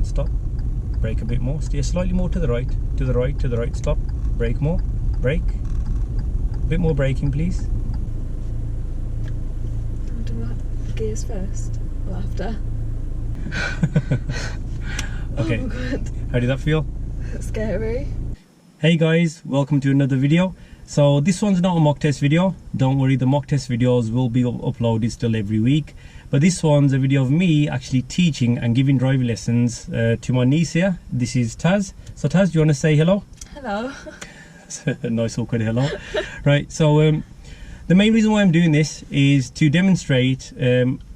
and stop. Brake a bit more, steer slightly more to the right, to the right, to the right, stop. Brake more, brake. A bit more braking, please. Do what? Gears first or after? Okay, Oh God. How did that feel? That's scary. Hey guys, welcome to another video. So this one's not a mock test video. Don't worry, the mock test videos will be uploaded still every week. But this one's a video of me actually teaching and giving driving lessons to my niece here. This is Taz. So Taz, do you want to say hello? Hello. A nice awkward hello. Right, so the main reason why I'm doing this is to demonstrate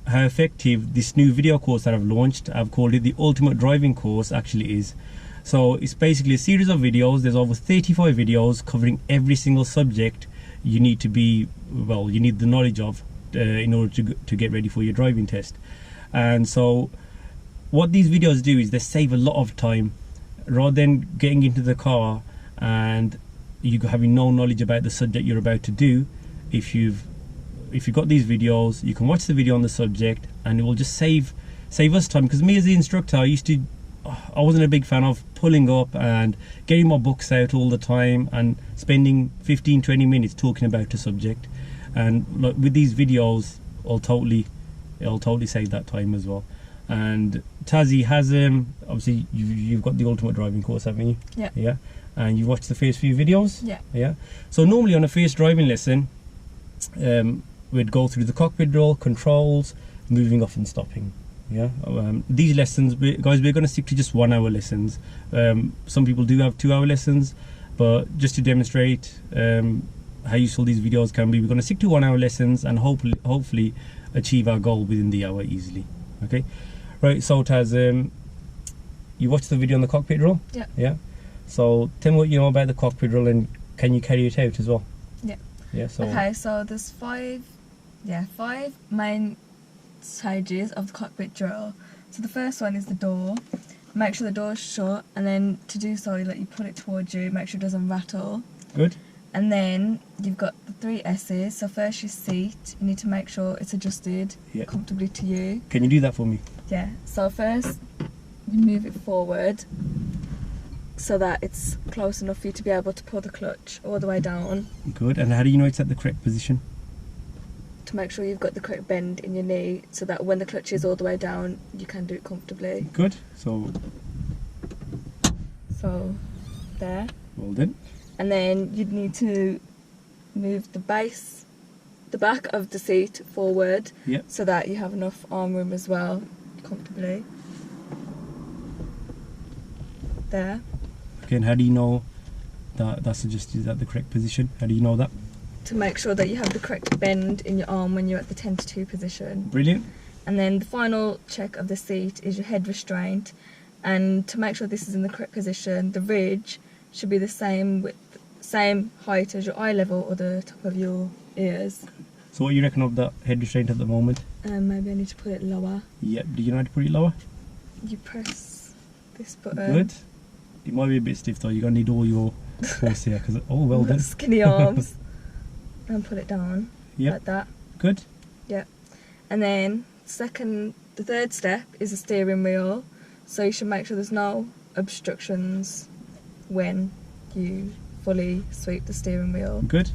how effective this new video course that I've launched, I've called it the Ultimate Driving Course, actually is. So it's basically a series of videos. There's over 35 videos covering every single subject you need to be, well, you need the knowledge of in order to get ready for your driving test. And so what these videos do is they save a lot of time. Rather than getting into the car and you having no knowledge about the subject you're about to do, if you've got these videos, you can watch the video on the subject and it will just save us time. Because me as the instructor, I wasn't a big fan of pulling up and getting my books out all the time and spending 15-20 minutes talking about a subject. And like with these videos, it'll totally save that time as well. And Tazzy has obviously you've got the Ultimate Driving Course, haven't you? Yeah. Yeah. And you watched the first few videos? Yeah. Yeah. So normally on a first driving lesson, we'd go through the cockpit drill, controls, moving off and stopping. Yeah. These lessons, guys, we're going to stick to just 1 hour lessons. Some people do have 2 hour lessons, but just to demonstrate how useful these videos can be, we're going to stick to 1 hour lessons and hopefully achieve our goal within the hour easily. Okay. Right. So Taz, you watched the video on the cockpit drill? Yeah. Yeah. So tell me what you know about the cockpit drill and can you carry it out as well? Yeah. Yeah. So okay, so there's five main stages of the cockpit drill. So the first one is the door. Make sure the door's shut, and then to do so, you put it towards you, make sure it doesn't rattle. Good. And then you've got the 3 S's. So first your seat, you need to make sure it's adjusted comfortably to you. Can you do that for me? Yeah. So first you move it forward so that it's close enough for you to be able to pull the clutch all the way down. Good. And how do you know it's at the correct position? To make sure you've got the correct bend in your knee so that when the clutch is all the way down, you can do it comfortably. Good. So there. Well done. And then you'd need to move the back of the seat forward so that you have enough arm room as well, comfortably. There. Okay, and how do you know that that's adjusted at the correct position? How do you know that? To make sure that you have the correct bend in your arm when you're at the 10 to 2 position. Brilliant. And then the final check of the seat is your head restraint. And to make sure this is in the correct position, the ridge should be the same height as your eye level or the top of your ears. So what do you reckon of that head restraint at the moment? Maybe I need to put it lower. Yep. Do you know how to put it lower? You press this button. Good. It might be a bit stiff though. You're gonna need all your force here because well done. Skinny arms. And put it down like that. Good. Yeah. And then the third step is the steering wheel. So you should make sure there's no obstructions when you fully sweep the steering wheel. Good.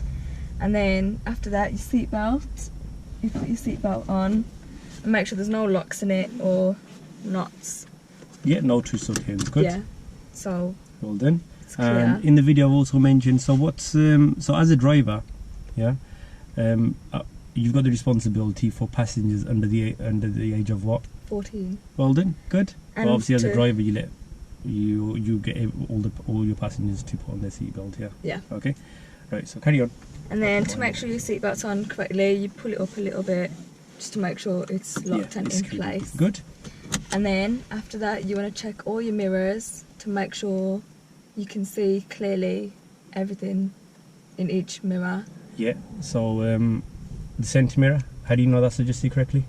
And then after that, your seatbelt. You put your seatbelt on and make sure there's no locks in it or knots. Yeah, no twists or turns. Good. Yeah. So well done. it's clear. And in the video I've also mentioned, so as a driver, you've got the responsibility for passengers under the age of what? 14. Well done. Good. And well, obviously as a driver you get all your passengers to put on their seatbelt. Yeah. Okay. Right. So carry on. And then to make sure your seatbelt's on correctly, you pull it up a little bit just to make sure it's locked and in place. Good. And then after that, you want to check all your mirrors to make sure you can see clearly everything in each mirror. Yeah. So the centre mirror, how do you know that's adjusted correctly?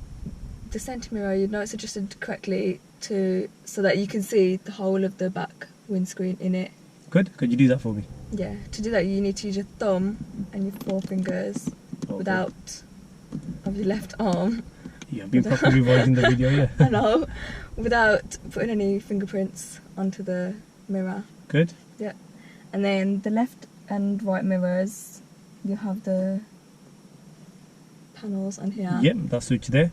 The centre mirror, you know it's adjusted correctly so that you can see the whole of the back windscreen in it. Good. Could you do that for me? Yeah. To do that, you need to use your thumb and your 4 fingers without of your left arm Yeah, I've been properly revising the video, yeah. I know, without putting any fingerprints onto the mirror. Good. Yeah. And then the left and right mirrors, you have the panels on here. Yep, that switch there.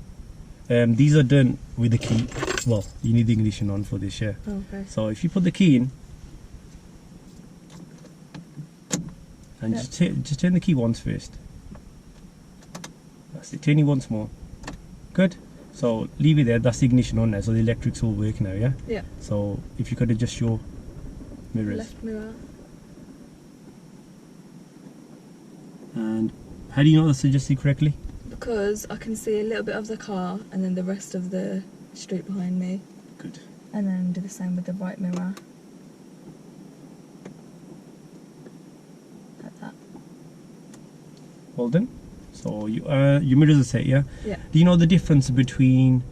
These are done with the key. Well, you need the ignition on for this, yeah. Okay. So if you put the key in, and just turn the key once first. That's it, turn it once more. Good. So leave it there, that's the ignition on there, so the electrics will work now, yeah? Yeah. So if you could adjust your mirrors. Left mirror. And how do you know that's adjusted correctly? Because I can see a little bit of the car and then the rest of the street behind me. Good. And then do the same with the right mirror. Like that. Well done. So your mirrors are set, yeah? Yeah. Do you know the difference between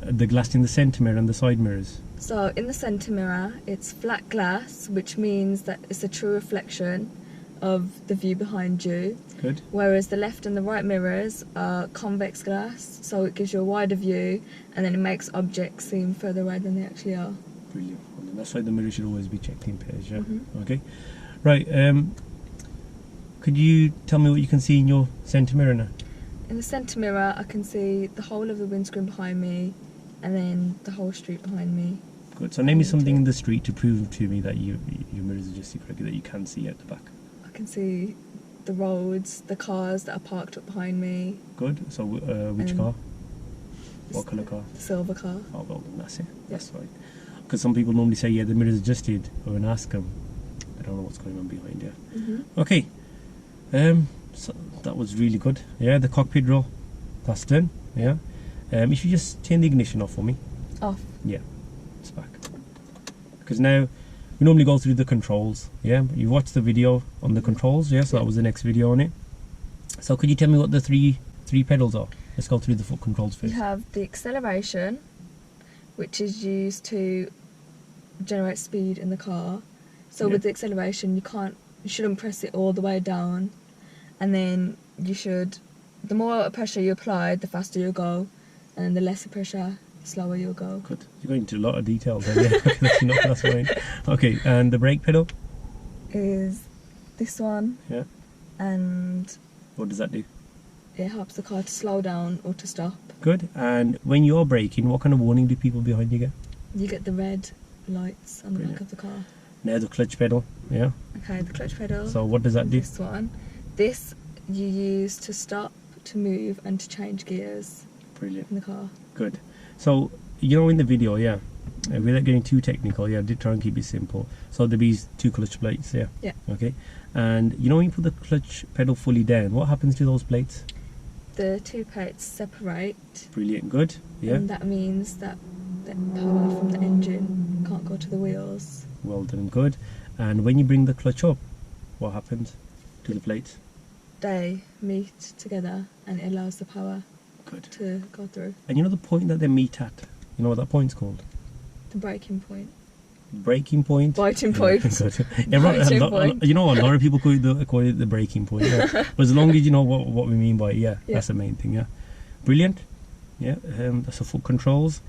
the glass in the centre mirror and the side mirrors? So in the centre mirror, it's flat glass, which means that it's a true reflection of the view behind you. Good. Whereas the left and the right mirrors are convex glass, so it gives you a wider view and then it makes objects seem further away than they actually are. Brilliant. Well, then that's why the mirror should always be checked in pairs, yeah? Mhm. Okay. Right, could you tell me what you can see in your centre mirror now? In the centre mirror, I can see the whole of the windscreen behind me and then the whole street behind me. Good. So name me something in the street to prove to me that your mirrors are adjusted correctly, that you can see at the back. I can see the roads, the cars that are parked up behind me. Good. So which car? What colour car? The silver car. Oh, well done, that's it. Yeah. That's right. Because some people normally say, yeah, the mirror's adjusted, or when I ask them, they don't know what's going on behind you. Mm-hmm. Okay. So that was really good. Yeah, the cockpit drill, that's done. Yeah. If you just turn the ignition off for me. Off. Yeah, it's back. Because now we normally go through the controls. Yeah, you watched the video on the controls. Yeah, so that was the next video on it. So could you tell me what the three pedals are? Let's go through the foot controls first. You have the acceleration, which is used to generate speed in the car. So Yeah. with the acceleration, you shouldn't press it all the way down, and then the more pressure you apply, the faster you'll go, and then the less pressure, the slower you'll go. Good. You're going into a lot of detail there. Yeah, that's fine. Okay, and the brake pedal? Is this one, Yeah. and What does that do? it helps the car to slow down or to stop. Good. And when you're braking, what kind of warning do people behind you get? You get the red lights on the Brilliant. back of the car. Now the clutch pedal. Yeah. Okay, the clutch pedal. So what does that do? This one. This you use to stop, to move, and to change gears Brilliant. in the car. Good. So, you know, in the video, yeah, without getting too technical, yeah, I did try and keep it simple. So there'll be 2 clutch plates, yeah. Yeah. Okay. And you know, when you put the clutch pedal fully down, what happens to those plates? The 2 plates separate, Brilliant. Good. Yeah. and that means that the power from the engine can't go to the wheels. Well done. Good. And when you bring the clutch up, what happens to the plates? They meet together, and it allows the power Good. to go through. And you know the point that they meet at? You know what that point's called? The braking point. Braking point. Biting point. Good. Biting point. You know what? A lot of people call it the braking point. Yeah. But as long as you know what we mean by it, yeah, Yeah. that's the main thing. Yeah. Brilliant. Yeah. That's the foot controls.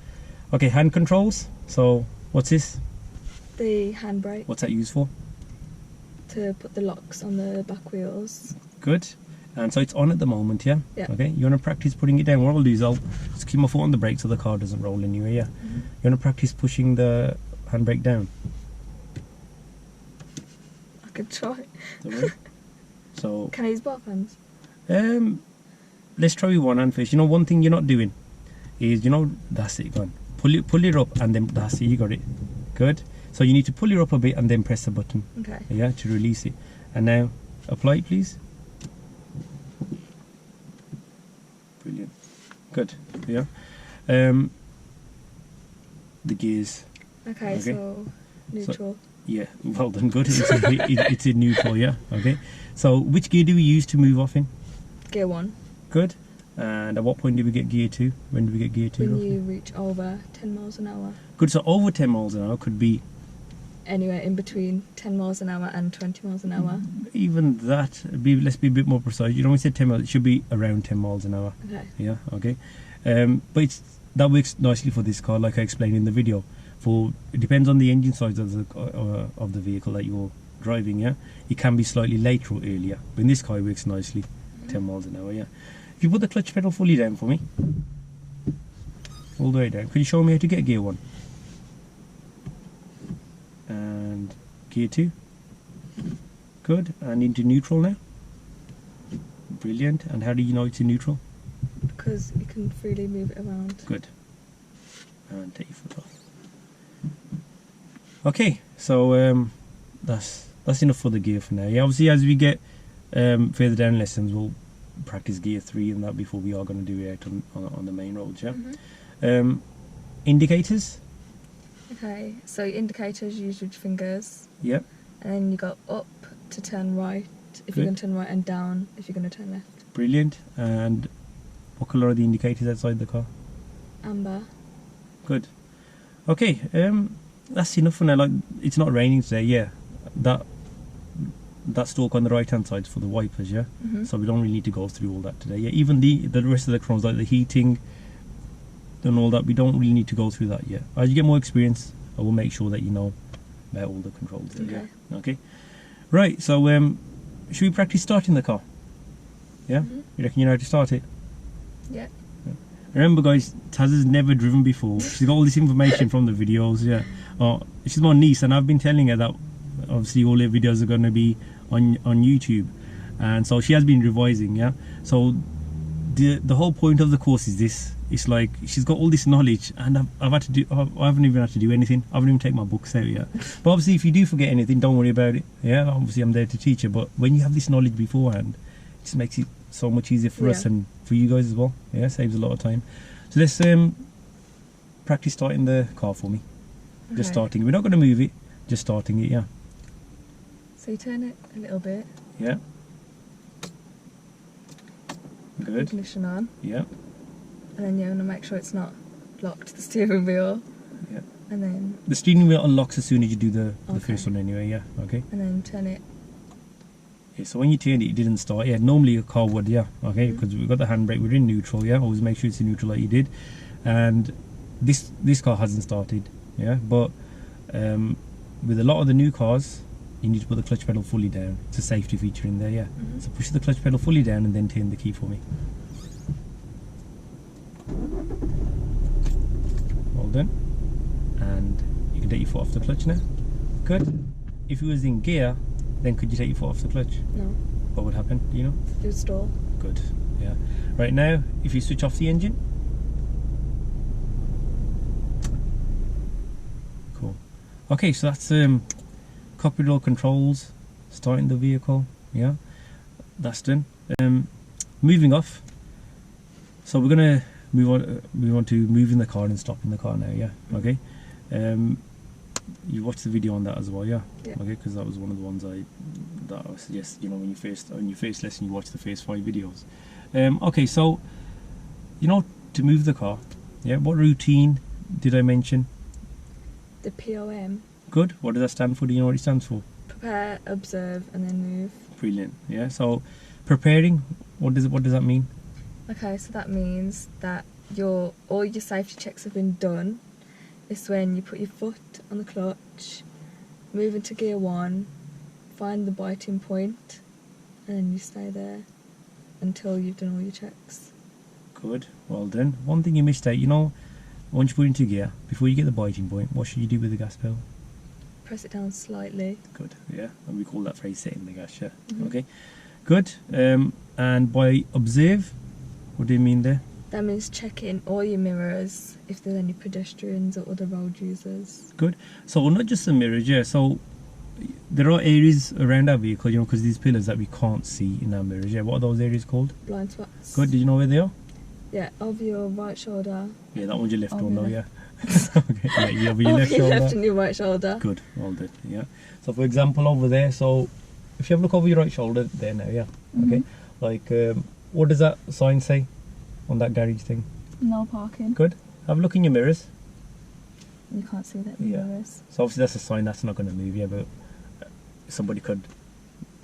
Okay, hand controls. So what's this? The handbrake What's that used for? to put the locks on the back wheels. Good. And so it's on at the moment, yeah? Yeah. Okay, you want to practice putting it down. What I'll do is I'll just keep my foot on the brake so the car doesn't roll anyway, yeah? Mm-hmm. You want to practice pushing the handbrake down? I could try. Don't worry. So, Can I use both hands? let's try with one hand first. You know, one thing you're not doing is, you know, that's it, go on. Pull it up and then, that's it, you got it. Good. So you need to pull it up a bit and then press the button, Okay. yeah, to release it. And now, apply it, please. Brilliant. Good. Yeah. The gears. Okay, Okay. so neutral. Yeah. Well done. Good. It's in neutral. Yeah. Okay. So which gear do we use to move off in? Gear 1. Good. And at what point do we get gear 2? When do we get gear 2? When roughly? you reach over 10 miles an hour. Good. So over 10 miles an hour could be Anywhere in between 10 miles an hour and 20 miles an hour. even that. Let's be a bit more precise. You know, when we said 10 miles, it should be around 10 miles an hour. Okay. Yeah. Okay. That works nicely for this car, like I explained in the video. It depends on the engine size of the vehicle that you're driving. Yeah, it can be slightly later or earlier, but in this car it works nicely, 10 miles an hour. Yeah. If you put the clutch pedal fully down for me, all the way down. Could you show me how to get gear 1 and gear 2? Good. And into neutral now. Brilliant. And how do you know it's in neutral? Because you can freely move it around. Good. And take your foot off. Okay, so that's enough for the gear for now. Yeah, obviously as we get further down lessons, we'll practice gear 3 and that before we are going to do it out on the main roads. Yeah. Indicators. Okay, so indicators use your fingers. Yep. And then you go up to turn right if you're going to turn right, and down if you're going to turn left. Brilliant. And what colour are the indicators outside the car? Amber. Good. Okay, that's enough for now. Like, it's not raining today. Yeah, that stalk on the right hand side is for the wipers. Yeah, so we don't really need to go through all that today. Yeah, even the rest of the controls like the heating and all that, we don't really need to go through that yet. As you get more experience, I will make sure that you know about all the controls there. Okay. Yeah. Okay. Right. So should we practice starting the car? Yeah. You reckon you know how to start it? Yeah. Remember, guys, Taz has never driven before. She's got all this information from the videos. Yeah. She's my niece, and I've been telling her that obviously all her videos are going to be on YouTube, and so she has been revising. Yeah. So the whole point of the course is this. It's like she's got all this knowledge, and I haven't even had to do anything. I haven't even taken my books out yet. But obviously, if you do forget anything, don't worry about it. Yeah. Obviously, I'm there to teach you. But when you have this knowledge beforehand, it just makes it so much easier for us and for you guys as well. Yeah, saves a lot of time. So let's practice starting the car for me. Okay. Just starting. We're not going to move it. Just starting it. Yeah. So you turn it a little bit. Yeah. Good. Ignition on. Yeah. And then you want to make sure it's not locked to the steering wheel. Yeah. And then the steering wheel unlocks as soon as you do the first one anyway. Yeah. Okay. And then turn it. Yeah, so when you turned it didn't start. Yeah, normally a car would. Yeah, okay, because we've got the handbrake. We're in neutral. Yeah, always make sure it's in neutral like you did. And this car hasn't started. Yeah, but with a lot of the new cars, you need to put the clutch pedal fully down. It's a safety feature in there. Yeah. So push the clutch pedal fully down and then turn the key for me. Well done. And you can take your foot off the clutch now. Good. If it was in gear, then could you take your foot off the clutch? No. What would happen? Do you know? It would stall. Good. Yeah. Right now, if you switch off the engine. Cool. Okay, so that's cockpit drill controls, starting the vehicle. Yeah, that's done. Moving off. So we're gonna move on to moving the car and stopping the car now. Yeah. Okay. You watched the video on that as well, yeah? Yeah. Okay, because that was one of the ones I suggest, you know, when you first lesson, you watch the first 5 videos. Okay, so, you know, to move the car, yeah, what routine did I mention? The POM. Good. What does that stand for? Do you know what it stands for? Prepare, observe, and then move. Brilliant. Yeah. So, preparing. What does that mean? Okay, so that means that all your safety checks have been done. It's when you put your foot on the clutch, move into gear 1, find the biting point, and then you stay there until you've done all your checks. Good, well done. One thing you missed out, you know, once you put into gear, before you get the biting point, what should you do with the gas pedal? Press it down slightly. Good, yeah, and we call that phrase setting the gas, yeah. Okay, good. And by observe, what do you mean there? That means checking all your mirrors if there's any pedestrians or other road users. Good. So not just the mirrors, yeah. So there are areas around our vehicle, you know, because these pillars that we can't see in our mirrors. Yeah. What are those areas called? Blind spots. Good. Did you know where they are? Yeah, over your right shoulder. Yeah, that one's your left one though, yeah. Okay. Yeah, over your left shoulder. Left and your right shoulder. Good. Well done. Yeah. So for example, over there. So if you have a look over your right shoulder there now, yeah. Okay. Like, what does that sign say on that garage thing? No parking. Good. Have a look in your mirrors. You can't see that in the mirrors. So obviously that's a sign that's not going to move, yeah, but somebody could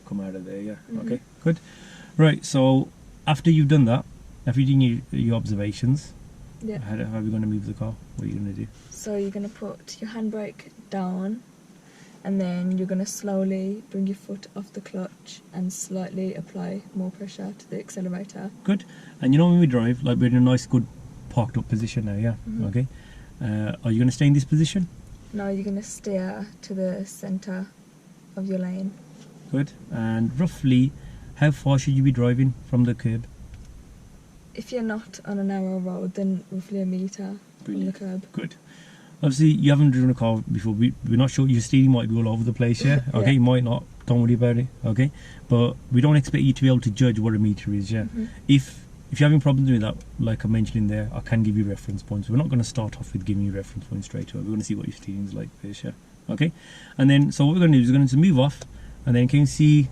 come out of there, yeah. Okay, good. Right, so after you've done that, after you've done your observations, Yeah. How are we going to move the car? What are you going to do? So you're going to put your handbrake down, and then you're going to slowly bring your foot off the clutch and slightly apply more pressure to the accelerator. Good. And you know when we drive, like we're in a nice, good parked up position now, yeah? Mhm. Okay. Are you going to stay in this position? Now you're going to steer to the centre of your lane. Good. And roughly, how far should you be driving from the curb? If you're not on a narrow road, then roughly a metre Brilliant. from the curb. Good. Obviously, you haven't driven a car before. We're not sure. Your steering might be all over the place, yeah? Okay, Yeah. you might not. Don't worry about it, okay? But we don't expect you to be able to judge what a metre is, yeah? Mhm. If you're having problems with that, like I mentioned in there, I can give you reference points. We're not going to start off with giving you reference points straight away. We're going to see what your steering's like first, yeah? Okay? And then, so what we're going to do is we're going to move off, and then can you see,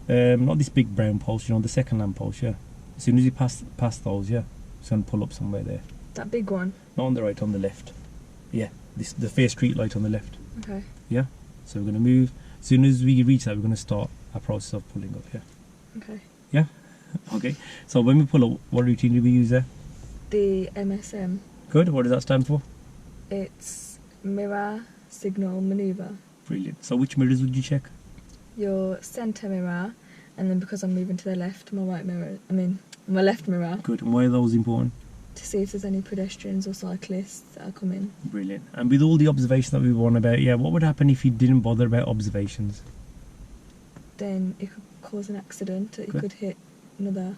not this big brown post, you know, the second lamp post, yeah? As soon as you pass those, yeah? It's going to pull up somewhere there. That big one. Not on the right, on the left. Yeah, the first street light on the left. Okay. Yeah? So we're going to move. As soon as we reach that, we're going to start our process of pulling up, yeah? Okay. Yeah? Okay. So when we pull up, what routine do we use there? The MSM. Good. What does that stand for? It's mirror, signal, manoeuvre. Brilliant. So which mirrors would you check? Your centre mirror, and then because I'm moving to the left, my left mirror, Good. And why are those important? to see if there's any pedestrians or cyclists that are coming. Brilliant. And with all the observation that we've won about, yeah, what would happen if you didn't bother about observations? Then it could cause an accident. It Good. could hit another.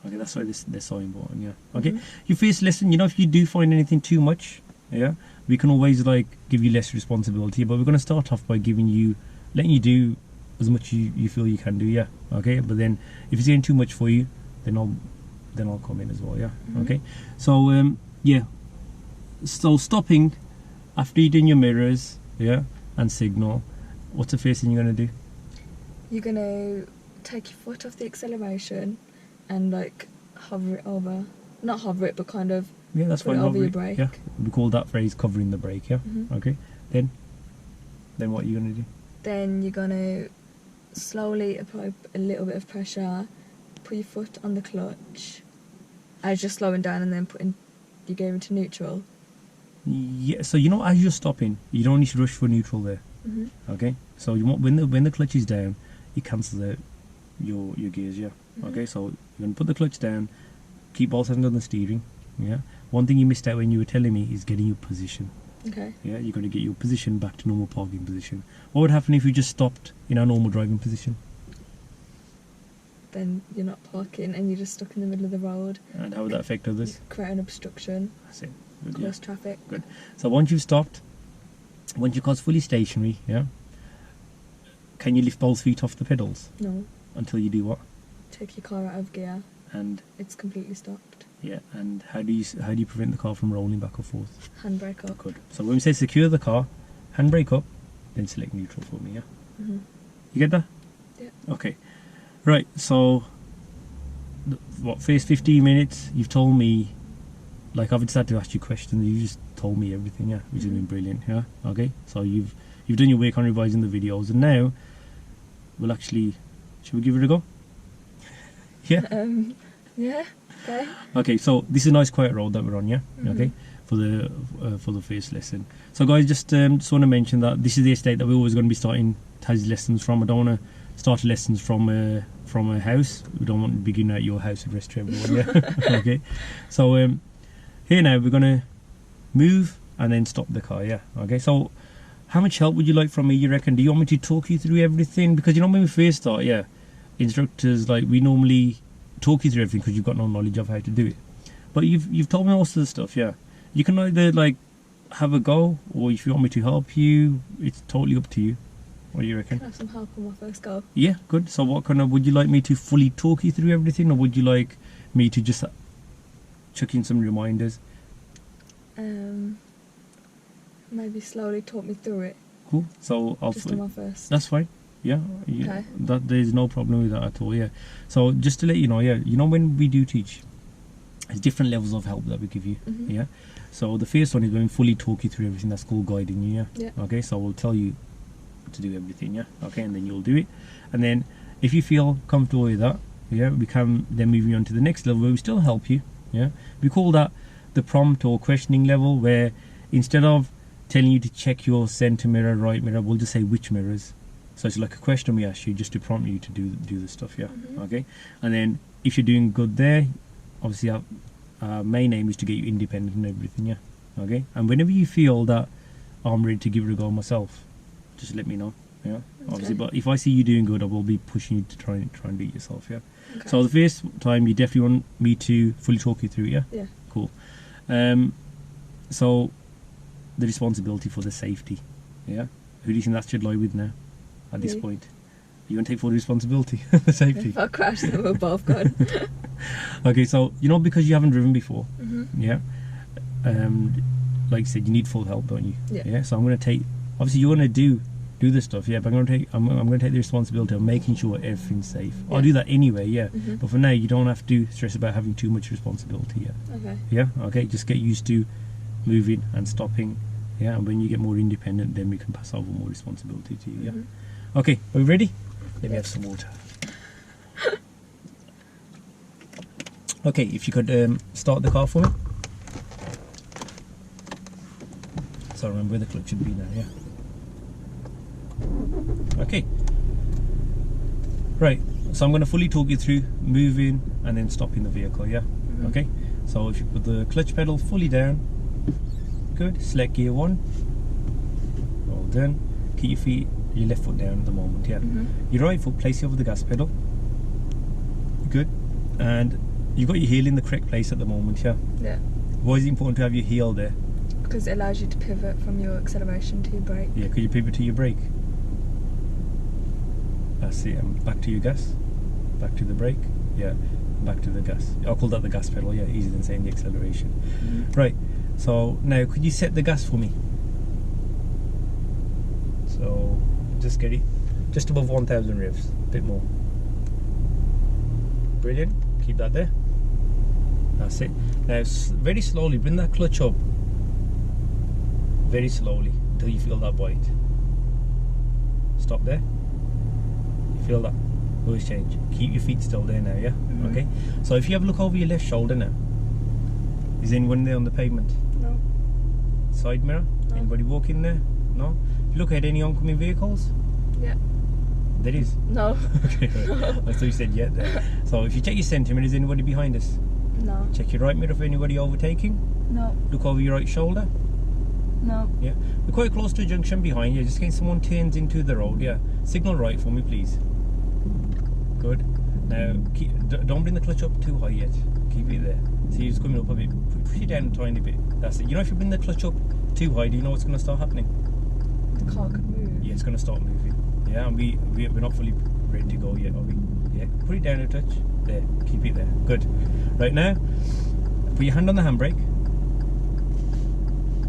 Okay, that's why they're so important, yeah. Okay. Mhm. Your first lesson, you know, if you do find anything too much, yeah, we can always like give you less responsibility, but we're going to start off by letting you do as much you feel you can do, yeah. Okay. But then if it's getting too much for you, then I'll come in as well, yeah. Mhm. Okay. So yeah. So stopping after you've done your mirrors, yeah, and signal, what's the first thing you're going to do? You're gonna take your foot off the acceleration and like hover it over. Not hover it, but kind of. Yeah, that's Put it fine. over hover your it, brake. Yeah. We call that phrase covering the brake, yeah. Mhm. Okay. Then what are you going to do? Then you're gonna slowly apply a little bit of pressure. Put your foot on the clutch as you're slowing down, and then putting your gear into neutral. Yeah, so you know, as you're stopping, you don't need to rush for neutral there. Mhm. Okay, so you want when the clutch is down, it cancels out your gears. Yeah. Mhm. Okay, so you're gonna put the clutch down, keep both hands on the steering. Yeah. One thing you missed out when you were telling me is getting your position. Okay. Yeah, you're gonna get your position back to normal parking position. What would happen if you just stopped in our normal driving position? Then you're not parking and you're just stuck in the middle of the road. And how would that affect others? Create an obstruction, That's it. Good, yeah. cause traffic. Good. So once you've stopped, once your car's fully stationary, yeah, can you lift both feet off the pedals No. until you do what? Take your car out of gear. And It's completely stopped. yeah, and how do you prevent the car from rolling back or forth? Handbrake up. Good. So when we say secure the car, handbrake up, then select neutral for me. Yeah, Mhm. you get that? Yeah. Okay. Right. So first 15 minutes, you've told me. Like I've just had to ask you questions. You just told me everything, yeah, which has been brilliant. Yeah. Okay. So you've done your work on revising the videos, and now we'll actually. Should we give it a go? Yeah. Yeah. Okay. Okay. So this is a nice quiet road that we're on. Yeah. Mhm. Okay. For the first lesson. So guys, just want to mention that this is the estate that we're always going to be starting Tazs lessons from. I don't want to start lessons from a house. We don't want to begin at your house address to everyone. Yeah. Okay. So here now we're gonna move and then stop the car. Yeah. Okay. So how much help would you like from me? You reckon? Do you want me to talk you through everything? Because you know when we first start, yeah, instructors like we normally talk you through everything because you've got no knowledge of how to do it. But you've told me most of the stuff. Yeah. You can either like have a go, or if you want me to help you, it's totally up to you. What do you reckon? Can I have some help on my first go? Yeah, good. So what kind of, would you like me to fully talk you through everything, or would you like me to just chuck in some reminders? Maybe slowly talk me through it. Cool. So I'll. Just on my first. That's fine. Yeah. Okay. That there's no problem with that at all. Yeah. So just to let you know, yeah, you know when we do teach, there's different levels of help that we give you. Mhm. Yeah. So the first one is when we fully talk you through everything. That's called guiding you. Yeah. Yeah. Okay. So we'll tell you to do everything. Yeah. Okay. And then you'll do it. And then if you feel comfortable with that, yeah, we can then move you on to the next level where we still help you. Yeah, we call that the prompt or questioning level, where instead of telling you to check your center mirror, right mirror, we'll just say which mirrors. So it's like a question we ask you just to prompt you to do the stuff. Yeah. Okay. And then if you're doing good there, obviously our main aim is to get you independent and everything. Yeah. Okay. And whenever you feel that I'm ready to give it a go myself, just let me know. Yeah. Obviously, but if I see you doing good, I will be pushing you to try and do it yourself. Yeah. Okay. So the first time, you definitely want me to fully talk you through it. Yeah. Yeah. Cool. So the responsibility for the safety. Yeah. Who do you think that should lie with now? At this Me. point, you want to take full responsibility for the safety. If I crash, then we're both gone. Okay. So because you haven't driven before. Mm-hmm. Yeah. Like you said, you need full help, don't you? Yeah. So I'm going to take. Obviously, you're going to do the stuff. Yeah. But I'm going to take the responsibility of making sure everything's safe. Yeah. I'll do that anyway. Yeah. Mm-hmm. But for now, you don't have to stress about having too much responsibility. Yeah. Okay. Yeah. Okay. Just get used to moving and stopping. Yeah. And when you get more independent, then we can pass over more responsibility to you. Yeah. Mm-hmm. Okay. Are we ready? Let me Yeah. have some water. Okay. If you could start the car for me. So remember where the clutch should be now. Yeah. Okay. Right. So I'm going to fully talk you through moving and then stopping the vehicle. Yeah. Mm-hmm. Okay. So if you put the clutch pedal fully down, good. Select gear 1. Well done. Keep your left foot down at the moment. Yeah. Mm-hmm. Your right foot, place it over the gas pedal. Good. And you've got your heel in the correct place at the moment. Yeah. Yeah. Why is it important to have your heel there? Because it allows you to pivot from your acceleration to your brake. Yeah. Could you pivot to your brake? That's it. And back to your gas. Back to the brake. Yeah. Back to the gas. I'll call that the gas pedal. Yeah. Easier than saying the acceleration. Mm-hmm. Right. So now, could you set the gas for me? So just get it just above 1,000 revs. A bit more. Brilliant. Keep that there. That's it. Now very slowly bring that clutch up. Very slowly until you feel that bite. Stop there. You feel that voice change. Keep your feet still there now. Yeah. Mm-hmm. Okay. So if you have a look over your left shoulder now, is anyone there on the pavement? No. Side mirror? No. Anybody walking there? No. If you look at any oncoming vehicles, Yeah. there is. No. Okay. I thought you said yeah there. So if you check your centre mirror, is anybody behind us? No. Check your right mirror for anybody overtaking. No. Look over your right shoulder. No. Yeah. We're quite close to a junction behind you, just in case someone turns into the road. Yeah. Signal right for me, please. Good. Now, don't bring the clutch up too high yet. Keep it there. See, it's coming up a bit. Push it down a tiny bit. That's it. You know, if you bring the clutch up too high, do you know what's going to start happening? The car could move. Yeah, it's going to start moving. Yeah, and we're not fully ready to go yet, are we? Yeah. Put it down a touch. There. Keep it there. Good. Right now, put your hand on the handbrake.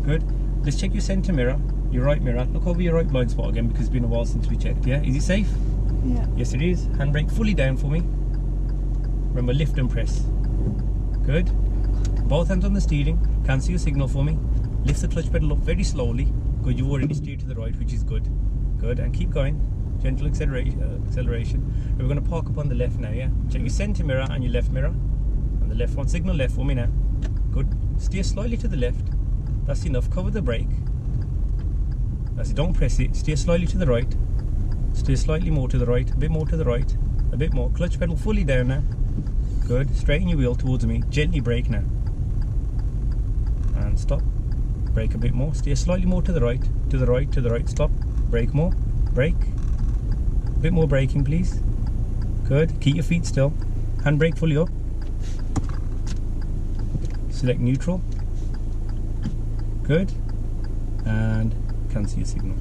Good. Let's check your centre mirror, your right mirror. Look over your right blind spot again because it's been a while since we checked. Yeah. Is it safe? Yeah. Yes, it is. Handbrake fully down for me. Remember, lift and press. Good. Both hands on the steering. Cancel your signal for me. Lift the clutch pedal up very slowly. Good. You've already steered to the right, which is good. Good. And keep going. Gentle acceleration. We're going to park up on the left now. Yeah. Check your centre mirror and your left mirror. And the left one. Signal left for me now. Good. Steer slightly to the left. That's enough. Cover the brake. That's it. Don't press it. Steer slightly to the right. Steer slightly more to the right. A bit more to the right. A bit more. Clutch pedal fully down now. Good. Straighten your wheel towards me. Gently brake now. And stop. Brake a bit more. Steer slightly more to the right. To the right. To the right. Stop. Brake more. Brake. A bit more braking, please. Good. Keep your feet still. Handbrake fully up. Select neutral. Good. And cancel your signal.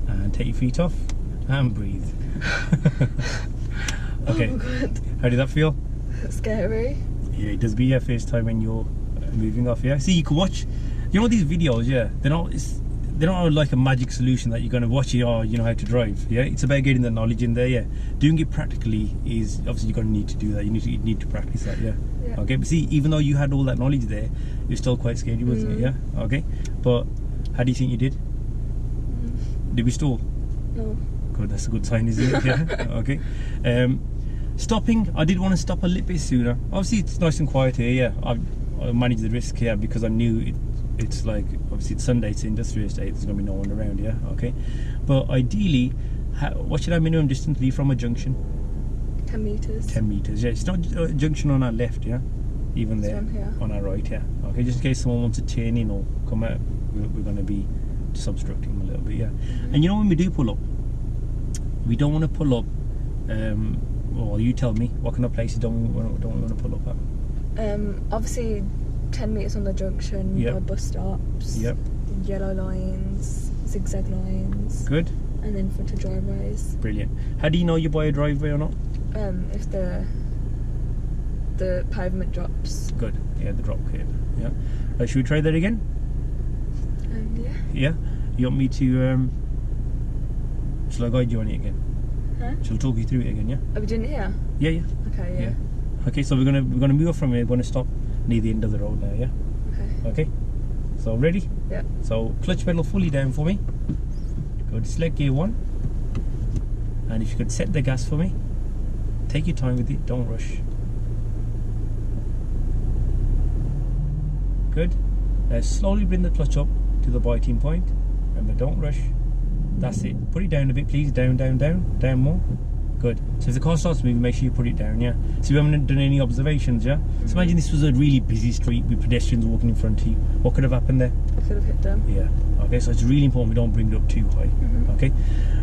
And take your feet off and breathe. Okay. Oh God. How did that feel? Scary. Yeah, it does be your first time when you're moving off. Yeah. See, you can watch. You know these videos. Yeah, they're not like a magic solution that you're going to watch it or you know how to drive. Yeah, it's about getting the knowledge in there. Yeah, doing it practically is obviously you're going to need to do that. You need to practice that. Yeah. Yeah. Okay, but see, even though you had all that knowledge there, you're still quite scary, wasn't it? Yeah. Okay, but how do you think you did? Did we stall? No. Good, that's a good sign, isn't it? Yeah. Okay. Stopping, I did want to stop a little bit sooner. Obviously it's nice and quiet here, yeah. I managed the risk here because I knew it's like, obviously it's Sunday, it's industrial estate, there's going to be no one around, yeah, okay. But ideally, what should our minimum distance be from a junction? 10 metres. 10 metres, yeah. It's not a junction on our left, yeah? Even there, on our right, yeah. Okay, just in case someone wants to turn in or come out, we're going to be just obstructing them a little bit, yeah. And you know, when we do pull up, we don't want to pull up, well, you tell me, what kind of places don't we want to pull up at? Obviously 10 metres on the junction, Yep. by bus stops, Yep. yellow lines, zigzag lines, Good. and then front of driveways. Brilliant. How do you know you're by a driveway or not? If the pavement drops. Good. Yeah, the drop curve. Yeah. Should we try that again? Yeah. Yeah. You want me to? Shall I guide you on it again? Huh? Shall I talk you through it again? Yeah. Are we doing it here? Yeah. Yeah. Okay, yeah. Okay. So we're gonna move off from here. We're gonna stop near the end of the road now. Yeah. Okay. Okay. So ready? Yeah. So clutch pedal fully down for me. Good. Select gear 1. And if you could set the gas for me. Take your time with it. Don't rush. Good. Now slowly bring the clutch up to the biting point. Remember, don't rush. That's it. Put it down a bit, please. Down, down, down. Down more. Good. So if the car starts moving, make sure you put it down, yeah? So you haven't done any observations, yeah? So imagine this was a really busy street with pedestrians walking in front of you. What could have happened there? Could have hit them. Yeah. Okay, so it's really important we don't bring it up too high. Okay?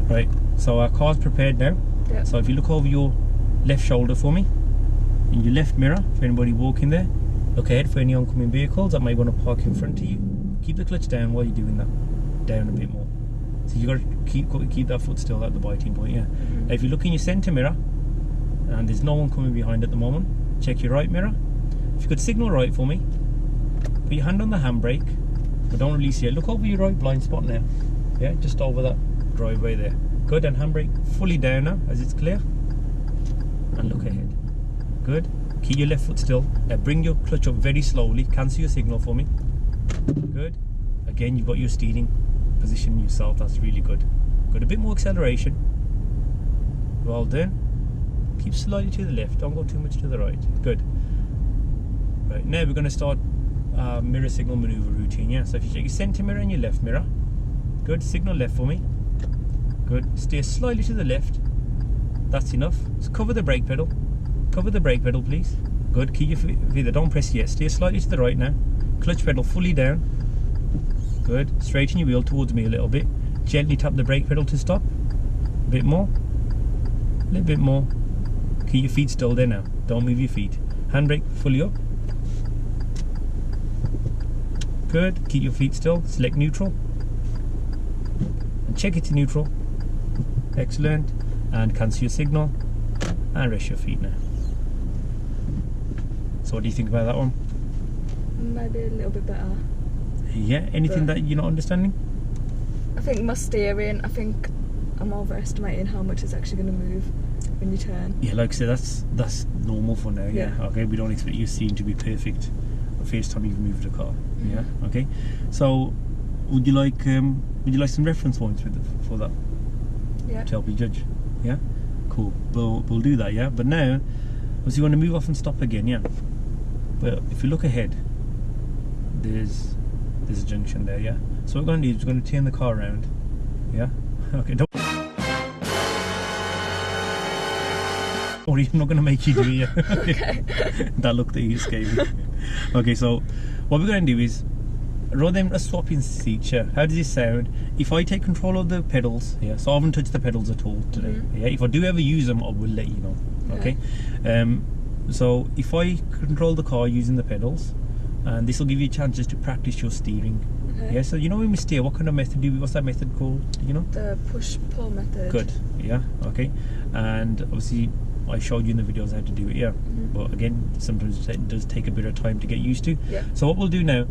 Right. So our car's prepared now. Yeah. So if you look over your left shoulder for me, in your left mirror, for anybody walking there, look ahead for any oncoming vehicles that may want to park in front of you. Keep the clutch down while you're doing that. Down a bit more. So you got to keep that foot still at the biting point, yeah. Now if you look in your centre mirror, and there's no one coming behind at the moment, check your right mirror. If you could signal right for me, put your hand on the handbrake, but don't release it. Look over your right blind spot now. Yeah, just over that driveway there. Good, and handbrake fully down now as it's clear. And look ahead. Good. Keep your left foot still. Now bring your clutch up very slowly. Cancel your signal for me. Good. Again, you've got your steering position yourself. That's really good. Got a bit more acceleration. Well done. Keep slightly to the left. Don't go too much to the right. Good. Right, now we're going to start mirror signal maneuver routine. Yeah. So if you check your centre mirror and your left mirror. Good. Signal left for me. Good. Steer slightly to the left. That's enough. Just cover the brake pedal. Cover the brake pedal, please. Good. Keep your feet. Don't press yet. Steer slightly to the right now. Clutch pedal fully down. Good. Straighten your wheel towards me a little bit. Gently tap the brake pedal to stop. A bit more. A little bit more. Keep your feet still there now. Don't move your feet. Handbrake fully up. Good. Keep your feet still. Select neutral. And check it to neutral. Excellent. And cancel your signal. And rest your feet now. So what do you think about that one? Maybe a little bit better. Yeah, anything that you're not understanding? I think my steering, I think I'm overestimating how much it's actually going to move when you turn. Yeah, like I said, that's normal for now, yeah. Okay, we don't expect your steering to be perfect the first time you've moved the car. Yeah, okay. So would you like some reference points for that? Yeah. To help you judge? Yeah? Cool. We'll do that, yeah? But now, obviously you want to move off and stop again, yeah? But if you look ahead, there's a junction there, yeah? So what we're going to do is we're going to turn the car around, yeah? Okay, don't worry, I'm not going to make you do it, yeah? Okay. That look that you just gave me. Okay, so what we're going to do is, rather than a swapping seats, yeah, how does this sound? If I take control of the pedals, yeah, so I haven't touched the pedals at all today, yeah, if I do ever use them, I will let you know, okay? So if I control the car using the pedals, and this will give you a chance just to practice your steering. Okay. Yeah, so you know when we steer, what kind of method do we, what's that method called, do you know? The push-pull method. Good, yeah, okay. And obviously I showed you in the videos how to do it, yeah. But again, sometimes it does take a bit of time to get used to. Yeah. So what we'll do now,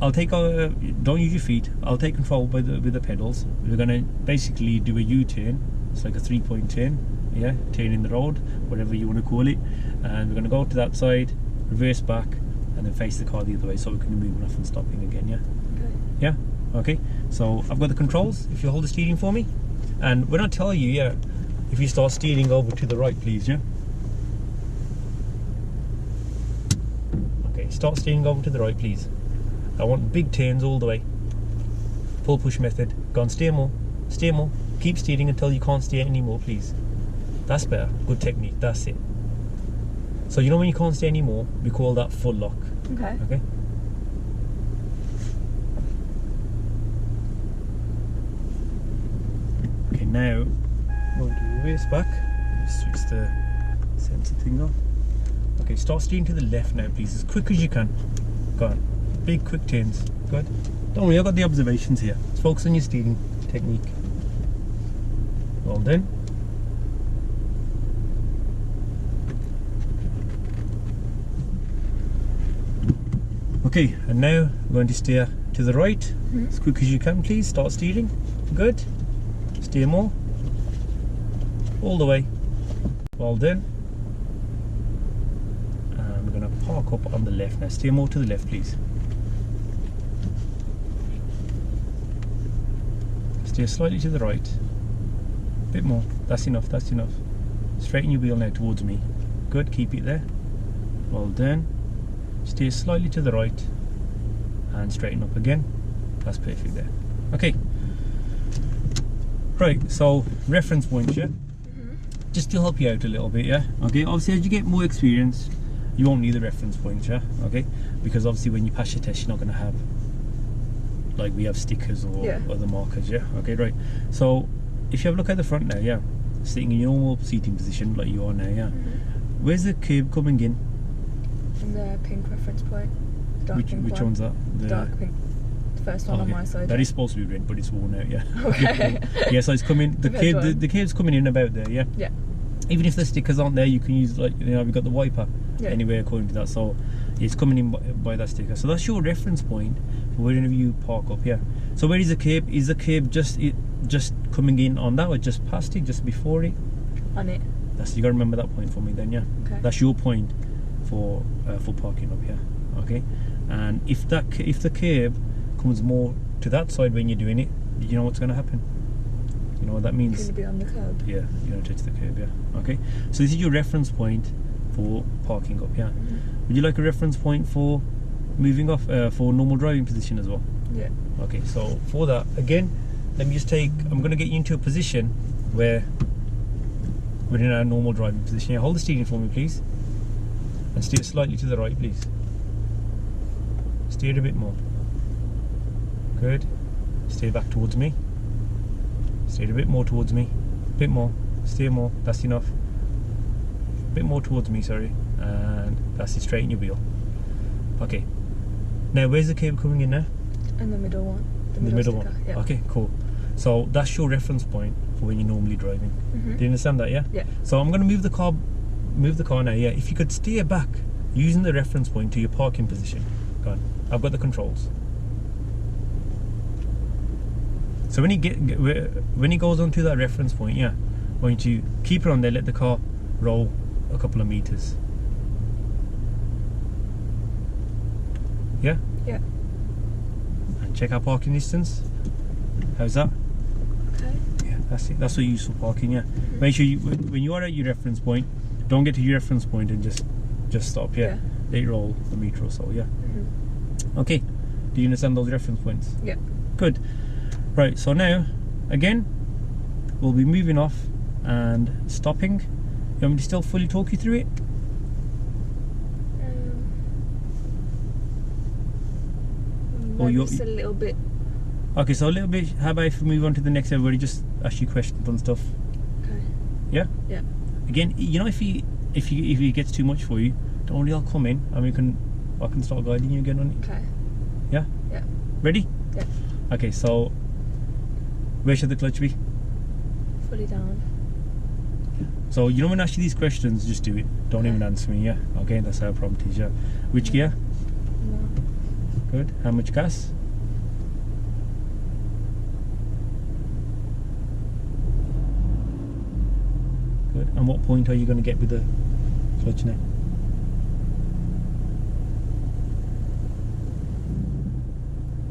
I'll take don't use your feet, I'll take control with the pedals. We're going to basically do a U-turn. It's like a 3-point turn, yeah, turning the road, whatever you want to call it. And we're going to go to that side, reverse back, and then face the car the other way, so we can move off and stopping again, yeah? Okay. Yeah? Okay. So I've got the controls, if you hold the steering for me. And when I tell you, yeah, if you start steering over to the right, please, yeah? start steering over to the right, please. I want big turns all the way. Pull push method. Go on, steer more. Steer more. Keep steering until you can't steer anymore, please. That's better. Good technique. That's it. So you know when you can't steer anymore, we call that full lock. Okay. Okay. Okay, now I'm going to reverse back. Switch the sensor thing on. Okay, start steering to the left now, please, as quick as you can. Go on. Big quick turns. Good. Don't worry, I've got the observations here. Let's focus on your steering technique. Well done. Okay, and now we're going to steer to the right as quick as you can, please. Start steering. Good. Steer more. All the way. Well done. And we're going to park up on the left now. Steer more to the left, please. Steer slightly to the right. A bit more. That's enough. That's enough. Straighten your wheel now towards me. Good. Keep it there. Well done. Steer slightly to the right and straighten up again. That's perfect there. Okay. Right, so reference points, yeah? Just to help you out a little bit, yeah? Okay, obviously as you get more experience, you won't need the reference points, yeah? Okay? Because obviously when you pass your test, you're not going to have, like we have stickers or other markers, yeah? Okay, right. So if you have a look at the front now, yeah? Sitting in your normal seating position like you are now, yeah? Where's the curb coming in? From the pink reference point. Which one's that? The dark pink. The first one on my side. That is supposed to be red, but it's worn out, yeah. Okay. Yeah, so it's coming, the curb's coming in about there, yeah? Yeah. Even if the stickers aren't there, you can use, like, you know, we've got the wiper anyway according to that, so it's coming in by that sticker. So that's your reference point for wherever you park up here. So where is the curb? Is the curb just coming in on that, or just past it, just before it? On it. You got to remember that point for me then, yeah? Okay. That's your point for parking up here, okay? And if the curb comes more to that side when you're doing it, you know what's going to happen? You know what that means? You're going to be on the curb. Yeah, you're going to touch the curb, yeah. Okay, so this is your reference point for parking up here. Would you like a reference point for moving off, for normal driving position as well? Yeah. Okay, so for that, again, let me just I'm going to get you into a position where we're in our normal driving position. Yeah, hold the steering for me, please. And steer slightly to the right, please. Steer a bit more. Good. Steer back towards me. Steer a bit more towards me. A bit more. Steer more. That's enough. A bit more towards me, sorry. And that's it. Straighten your wheel. Okay. Now, where's the curb coming in now? In the middle one. The middle sticker. one. Yeah. Okay, cool. So that's your reference point for when you're normally driving. Do you understand that? Yeah. Yeah. So I'm going to move the car now. Yeah. If you could steer back using the reference point to your parking position. Go on. I've got the controls. So when he goes onto that reference point, yeah, I'm going to keep it on there. Let the car roll a couple of meters. Yeah. Yeah. And check our parking distance. How's that? Okay. Yeah, that's it. That's what you use for parking. Yeah. Make sure when you are at your reference point, don't get to your reference point and just stop. Yeah. Let it roll a meter or so. Yeah. Okay. Do you understand those reference points? Yeah. Good. Right. So now, again, we'll be moving off and stopping. You want me to still fully talk you through it? Maybe just a little bit. Okay, so a little bit. How about if we move on to the next? Everybody just ask you questions and stuff. Okay. Yeah. Yeah. Again, you know, if he gets too much for you, don't worry. I'll come in and I can start guiding you again on it. Okay. Yeah. Yeah. Ready? Yeah. Okay. So, where should the clutch be? Fully down. So you know when I ask you these questions, just do it. Don't even answer me. Yeah. Okay. That's how prompt is. Yeah. Which gear? No. Good. How much gas? Good. And what point are you going to get with the clutch now?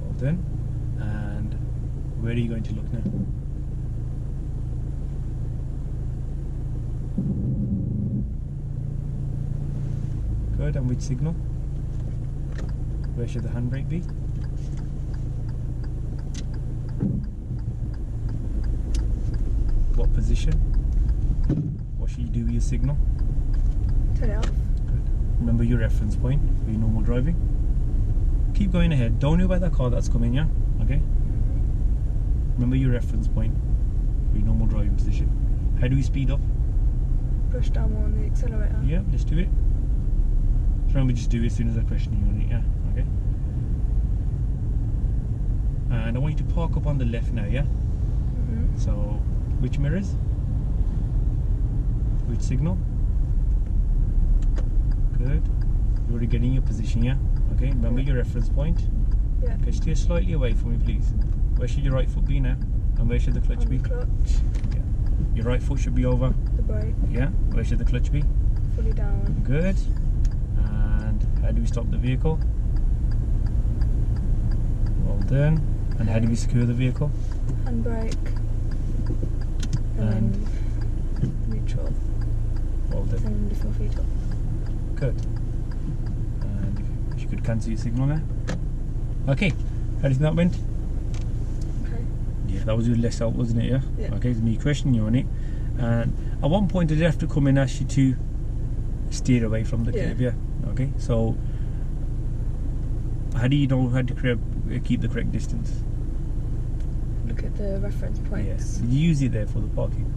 Well done. And where are you going to look now? Good. And which signal? Where should the handbrake be? What position? What should you do with your signal? Turn it off. Good. Remember your reference point for your normal driving. Keep going ahead. Don't worry about that car that's coming, yeah? Okay? Remember your reference point for your normal driving position. How do we speed up? Push down more on the accelerator. Yeah, let's do it. Remember, just do it as soon as I question you on it, yeah? Okay? And I want you to park up on the left now, yeah? So, which mirrors? Which signal? Good. You're already getting your position, yeah? Okay, remember your reference point? Yeah. Okay, steer slightly away from me, please. Where should your right foot be now? And where should the clutch On be? the clutch. Yeah. Your right foot should be over. The brake. Yeah. Where should the clutch be? Fully down. Good. And how do we stop the vehicle? Well done. And how do we secure the vehicle? Handbrake. And then neutral. Well done. And lift my feet up. Good. And if you could cancel your signal now. Okay. How do you think that went? Okay. Yeah, that was your less out, wasn't it? Yeah. Yeah. Okay, it's me questioning you on it. And at one point, I did have to come and ask you to steer away from the curb. Yeah. Okay. So, how do you know how to keep the correct distance? Look at the reference points. Yes. You use it there for the parking.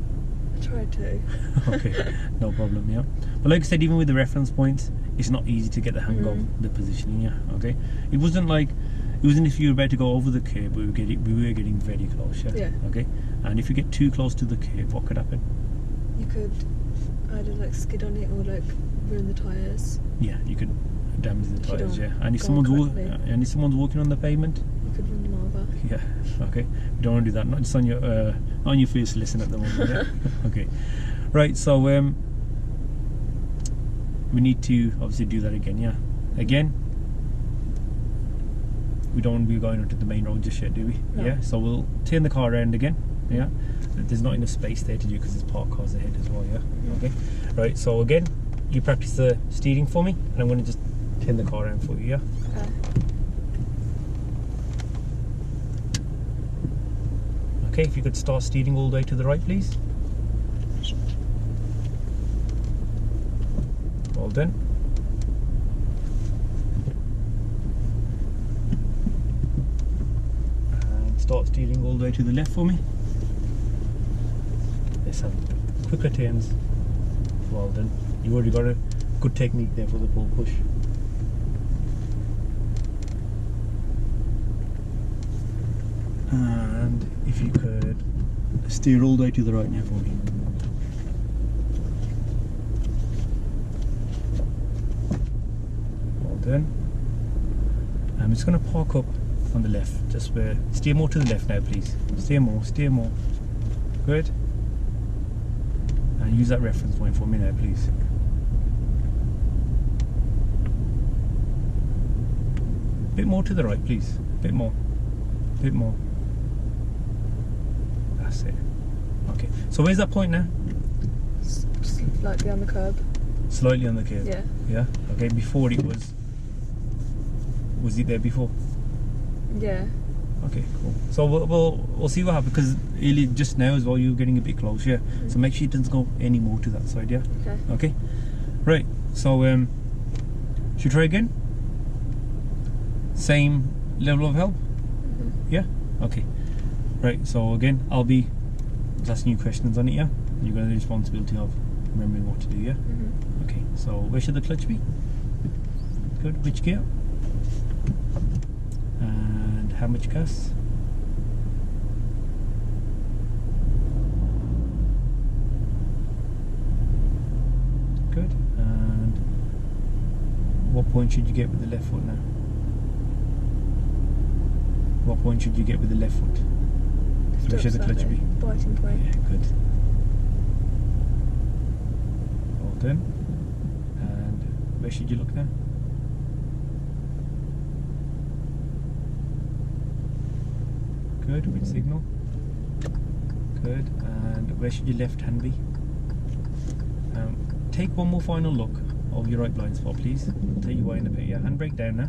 I tried to. Okay, no problem. Yeah. But like I said, even with the reference points, it's not easy to get the hang of the positioning. Yeah. Okay. It wasn't if you were about to go over the curb, we were getting very close. Yeah. Yeah. Okay. And if you get too close to the curb, what could happen? You could either like skid on it or like ruin the tyres. Yeah, you could damage the If you tyres. don't Yeah. And if go someone's correctly. and if someone's walking on the pavement, You could run them over. yeah. Okay. You don't want to do that. Not just on your first lesson at the moment. Yeah. Okay. Right. So we need to obviously do that again. Yeah. Again. We don't want to be going onto the main road just yet, do we? No. Yeah. So we'll turn the car around again. Yeah. There's not enough space there to do because there's parked cars ahead as well. Yeah. Okay. Right. So again, you practice the steering for me, and I'm going to just turn the car around for you. Yeah. Okay. Okay. If you could start steering all the way to the right, please. Well done. And start steering all the way to the left for me. Let's have quicker turns. Well done. You already got a good technique there for the pull push. And if you could steer all the way to the right now for me. Well done. I'm just going to park up on the left, just where. Steer more to the left now, please. Steer more, steer more. Good. And use that reference point for me now, please. Bit more to the right, please. Bit more. Bit more. That's it. Okay. So where's that point now? Just like behind the curb. Slightly on the curb. Yeah. Yeah. Okay. Before it was. Was it there before? Yeah. Okay. Cool. So we'll see what happens because just now as well you're getting a bit close. Yeah. So make sure it doesn't go any more to that side. Yeah. Okay. Okay. Right. So should we try again? Same level of help. Yeah. Okay. Right. So again, I'll be asking you questions on it. Yeah. You're going to have the responsibility of remembering what to do. Yeah. Okay. So where should the clutch be? Good. Which gear? And how much gas? Good. And what point should you get with the left foot now? What point should you get with the left foot? Where should the clutch be? Biting point. Yeah, good. Well done. And where should you look now? Good, which signal? Good, and where should your left hand be? Take one more final look of your right blind spot, please. I'll tell you why in a bit. Yeah, handbrake down now.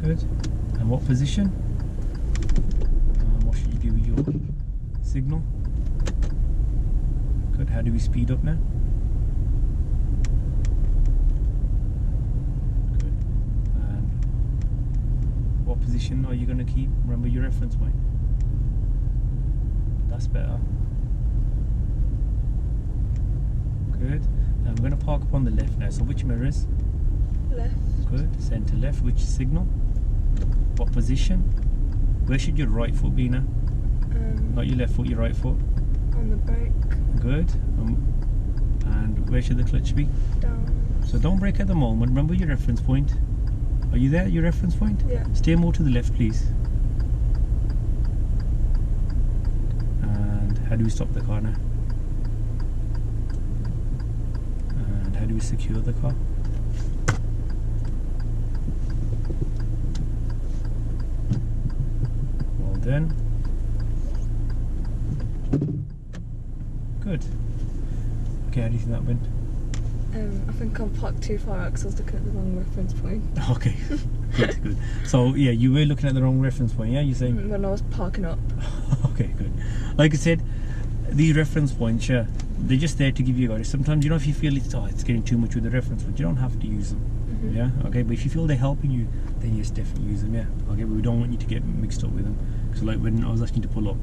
Good. And what position? What should you do with your signal? Good. How do we speed up now? Good. And what position are you going to keep? Remember your reference point. That's better. Good. And we're going to park up on the left now. So which mirrors? Left. Good. Centre left. Which signal? What position? Where should your right foot be now? Not your left foot, your right foot. On the brake. Good. And where should the clutch be? Down. So don't brake at the moment. Remember your reference point. Are you there at your reference point? Yeah. Steer more to the left, please. And how do we stop the car now? And how do we secure the car? Well done. Good. Okay, how do you think that went? I think I'm parked too far out because I was looking at the wrong reference point. Okay, good, good. So yeah, you were looking at the wrong reference point, yeah? You saying? When I was parking up. Okay, good. Like I said, these reference points, yeah, they're just there to give you guidance. Sometimes, you know, if you feel it's getting too much with the reference point, you don't have to use them. Yeah, okay. But if you feel they're helping you, then yes, definitely use them. Yeah, okay. But we don't want you to get mixed up with them. Because like when I was asking you to pull up,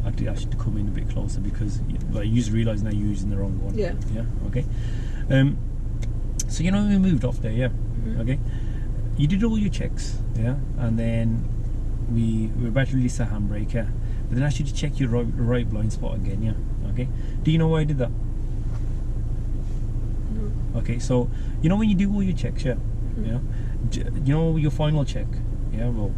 I had to ask you to come in a bit closer because like you just realise now you're using the wrong one. Yeah. Yeah. Okay. So you know when we moved off there, yeah. Okay. You did all your checks, yeah, and then we were about to release the handbrake, yeah. But then I asked you to check your right blind spot again, yeah. Okay. Do you know why I did that? No. Okay. So you know when you do all your checks, yeah. Yeah. You know your final check, yeah. Well,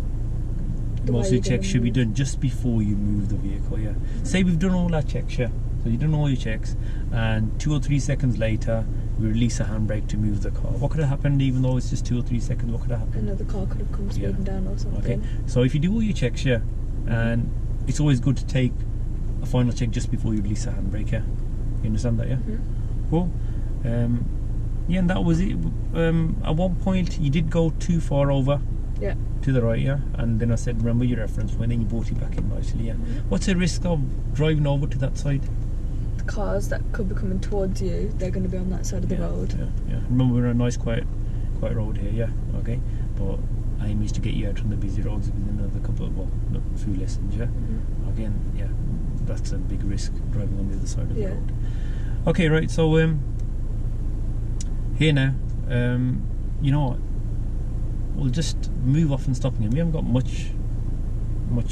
most of the checks should be done just before you move the vehicle, yeah. Say we've done all our checks, yeah. So you've done all your checks, and 2 or 3 seconds later, we release a handbrake to move the car. What could have happened, even though it's just 2 or 3 seconds? What could have happened? Another car could have come speeding down or something. Okay. So if you do all your checks, yeah, and it's always good to take a final check just before you release a handbrake, yeah. You understand that, yeah? Cool. Yeah, and that was it. At one point, you did go too far over. Yeah. To the right, yeah, and then I said, remember your reference point, then you brought it back in nicely, yeah. What's the risk of driving over to that side? The cars that could be coming towards you, they're going to be on that side of the road. Yeah. Remember, we're on a nice, quiet road here, yeah. Okay, but aim is to get you out on the busy roads within another couple of, a few lessons, yeah. Again, yeah, that's a big risk driving on the other side of the road. Okay, right. So here now, you know what? We'll just move off and stop again. We haven't got much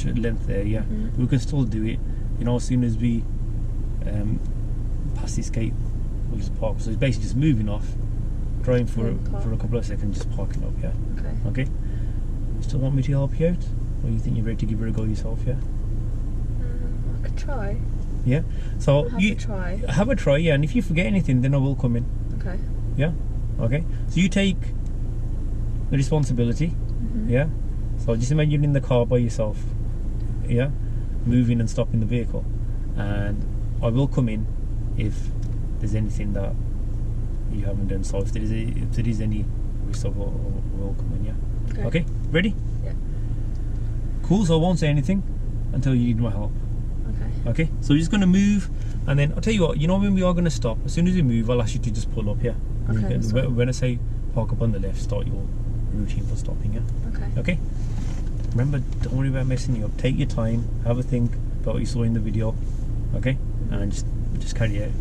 length there, yeah. We can still do it. You know, as soon as we pass this gate, we'll just park. So it's basically just moving off, driving for a couple of seconds, just parking up, yeah. Okay. Still want me to help you out, or you think you're ready to give it a go yourself, yeah? I could try. Yeah. So Have a try, yeah. And if you forget anything, then I will come in. Okay. Yeah. Okay. So you take the responsibility, yeah. So just imagine you're in the car by yourself, yeah, moving and stopping the vehicle, and I will come in if there's anything that you haven't done. So if there is any risk, I will come in, yeah. Okay. Ready? Yeah. Cool. So I won't say anything until you need my help. Okay. So we're just going to move, and then I'll tell you what. You know when we are going to stop, as soon as we move, I'll ask you to just pull up, yeah. Okay. When I say park up on the left, start your routine for stopping, yeah. Okay. Remember, don't worry about messing you up. Take your time, have a think about what you saw in the video, okay, and just carry it out.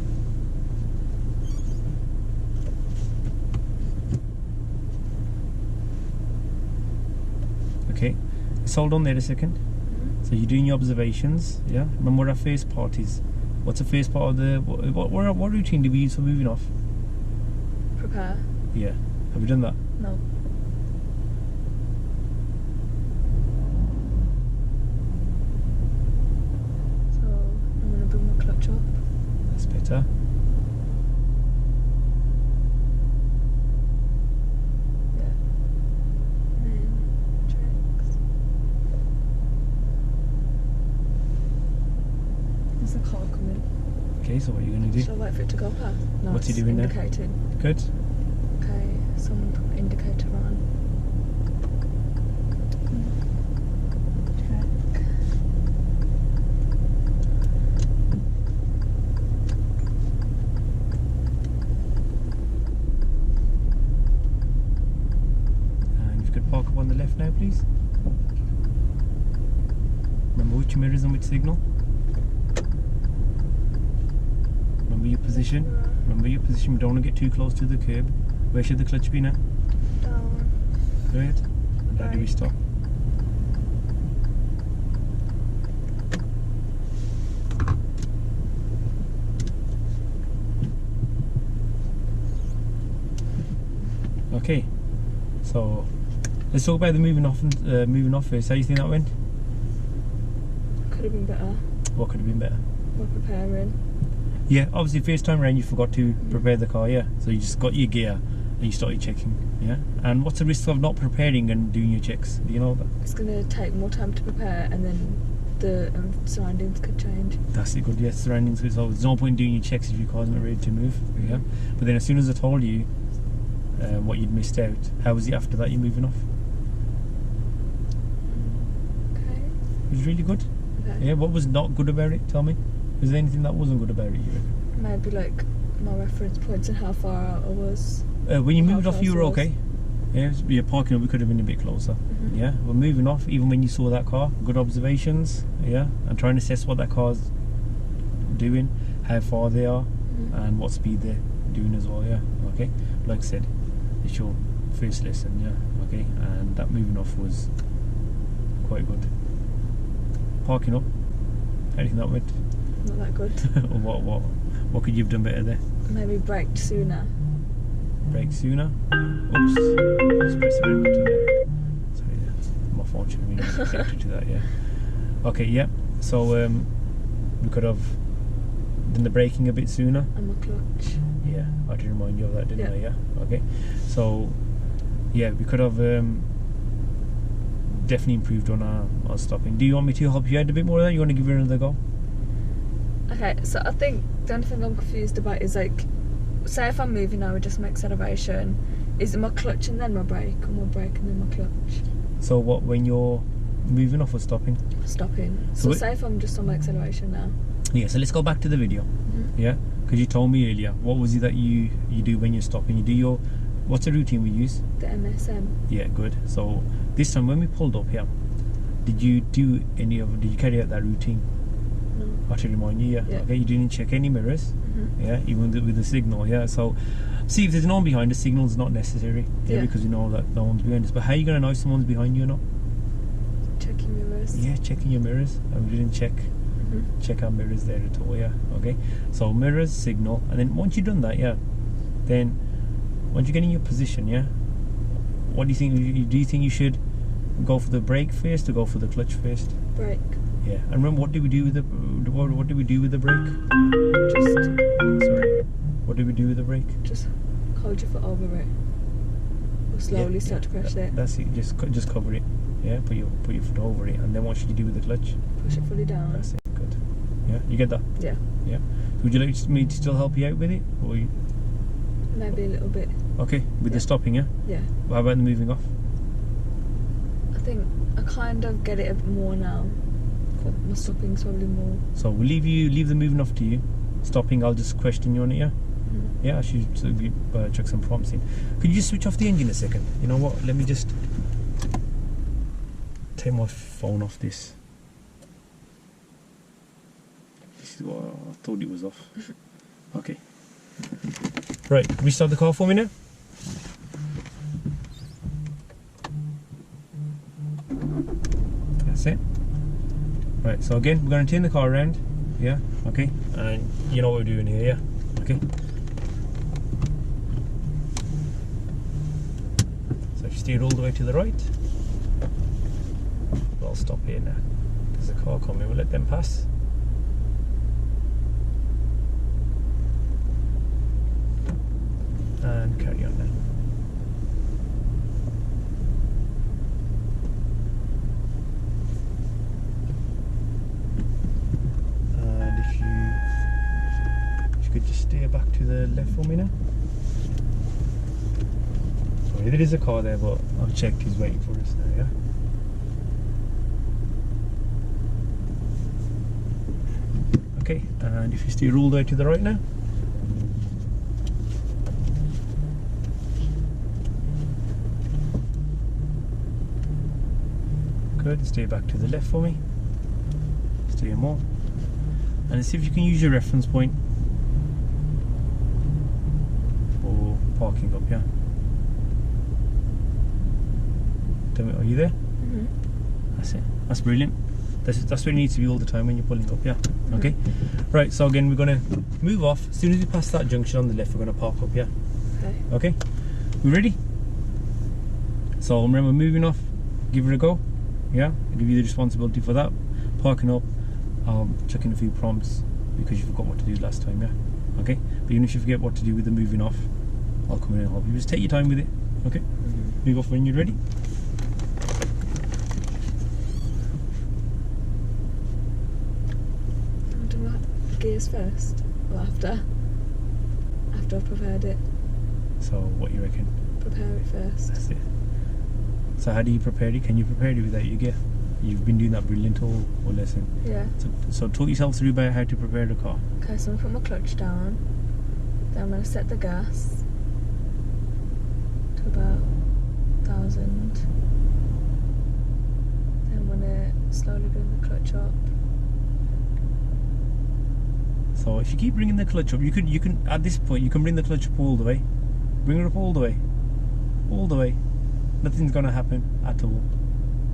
Okay, just hold on there a second. So you're doing your observations, yeah. Remember what our first part is. What's the first part of the what routine do we use for moving off? Prepare. Yeah. Have you done that? No. So I'm going to bring my clutch up. That's better. Yeah. And then tricks. There's the car coming. Okay, so what are you going to do? Shall I wait for it to go past? No, What's he doing now? Indicating. Good. Okay, someone put my indicator on. park up on the left now, please. Remember which mirrors and which signal. Remember your position. Remember your position. We don't want to get too close to the curb. Where should the clutch be now? Down. Good. And how do we stop? Okay, so let's talk about the moving off first. How do you think that went? Could have been better. What could have been better? More preparing. Yeah, obviously first time around you forgot to prepare the car, yeah. So you just got your gear and you started checking, yeah. And what's the risk of not preparing and doing your checks? Do you know that? It's going to take more time to prepare, and then the surroundings could change. That's it, good, yes, surroundings. So there's no point in doing your checks if your car's not ready to move, yeah. But then as soon as I told you what you'd missed out, how was it after that you're moving off? Okay. It was really good. Okay. Yeah, what was not good about it? Tell me. Was there anything that wasn't good about it, you reckon? Maybe like my reference points and how far out I was. When you moved How off, you close were it was. okay. Yeah, your parking up, we could have been a bit closer. Mhm. Yeah, we're moving off. Even when you saw that car, good observations. Yeah, and trying to assess what that car's doing, how far they are, and what speed they're doing as well. Yeah, okay. Like I said, it's your first lesson. Yeah, okay. And that moving off was quite good. Parking up, anything that went? Not that good. What could you have done better there? Maybe braked sooner. Brake sooner. Oops. Just press the red button there. Sorry, yeah. My phone should have been connected to that, yeah. Okay, yeah. So we could have done the braking a bit sooner. And my clutch. Yeah, I did remind you of that, didn't I? Yeah. Yeah. Okay. So yeah, we could have definitely improved on our stopping. Do you want me to help you out a bit more there? You want to give it another go? Okay, so I think the only thing I'm confused about is like, say if I'm moving, I would just make acceleration. Is it my clutch and then my brake, or my brake and then my clutch? So what, when you're moving off or stopping? Stopping. So say if I'm just on my acceleration now. Yeah, so let's go back to the video. Yeah, because you told me earlier, what was it that you do when you're stopping? You do your, what's the routine we use? The MSM. Yeah, good. So this time when we pulled up here, did you carry out that routine? No. I should remind you, yeah. Yeah. Okay, you didn't check any mirrors, yeah, even with the signal, yeah. So see if there's no one behind, the signal's not necessary, yeah, because you know that no one's behind us. But how are you going to know someone's behind you or not? Checking mirrors. Yeah, checking your mirrors. And we didn't check our mirrors there at all, yeah. Okay, so mirrors, signal, and then once you've done that, yeah, then once you get in your position, yeah, what do you think? Do you think you should go for the brake first or go for the clutch first? Brake. Yeah, and remember, what did we do with the what did we do with the brake? What did we do with the brake? Just hold your foot over it, or slowly start to press it. That's it. Just cover it. Yeah, put your foot over it, and then what should you do with the clutch? Push it fully down. That's it. Good. Yeah, you get that? Yeah. Yeah. So would you like me to still help you out with it, or you? Maybe a little bit. Okay, with the stopping, yeah. Yeah. How about the moving off? I think I kind of get it a bit more now. But my stopping's probably more. So we'll leave the moving off to you. Stopping, I'll just question you on it, yeah? Yeah, I should chuck some prompts in. Could you just switch off the engine a second? You know what? Let me just take my phone off this. This is what I thought it was off. Okay. Right, restart the car for me now. That's it. Right, so again, we're going to turn the car around. Yeah, okay. And you know what we're doing here, yeah? Okay. So if you steer all the way to the right, I'll stop here now. There's a car coming, we'll let them pass. And carry on now. And if you could just steer back to the left for me now. Sorry, there is a car there, but I've checked, he's waiting for us now, yeah? Okay, and if you steer all the way to the right now. Good. Stay back to the left for me. Stay more. And see if you can use your reference point for parking up, yeah? Tell me, are you there? Mm-hmm. That's it. That's brilliant. That's where it needs to be all the time when you're pulling up, yeah? Okay. Right, so again, we're going to move off. As soon as we pass that junction on the left, we're going to park up, yeah? Okay. We ready? So remember, moving off, give it a go, yeah? I'll give you the responsibility for that. Parking up, checking a few prompts because you forgot what to do last time, yeah? Okay. But even if you forget what to do with the moving off, I'll come in and help you. Just take your time with it, okay? Move off when you're ready. Gears first or after? After I've prepared it. So what you reckon? Prepare it first. That's it. So how do you prepare it? Can you prepare it without your gear? You've been doing that brilliant or lesson. Yeah. So talk yourself through about how to prepare the car. Okay, so I'm going to put my clutch down. Then I'm going to set the gas to about 1,000. Then I'm going to slowly bring the clutch up. So if you keep bringing the clutch up, you can at this point you can bring the clutch up all the way. Bring it up all the way. All the way. Nothing's gonna happen at all.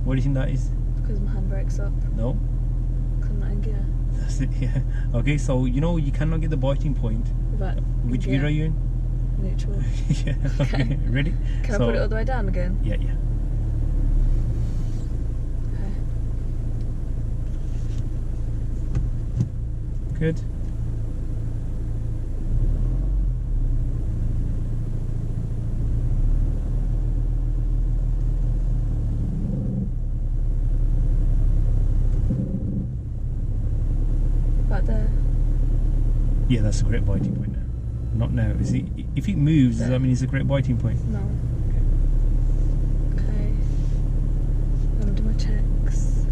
What do you think that is? Because my handbrake's up. No. Because I'm not in gear. That's it, yeah. Okay, so you know you cannot get the biting point. But Which gear are you in? Neutral. Yeah, okay. Ready? Can I put it all the way down again? Yeah, yeah. Okay. Good. About there. Yeah, that's a great biting point now. Not now. Is it? If it moves, does that mean it's a great biting point? No. Okay. I'm gonna do my checks.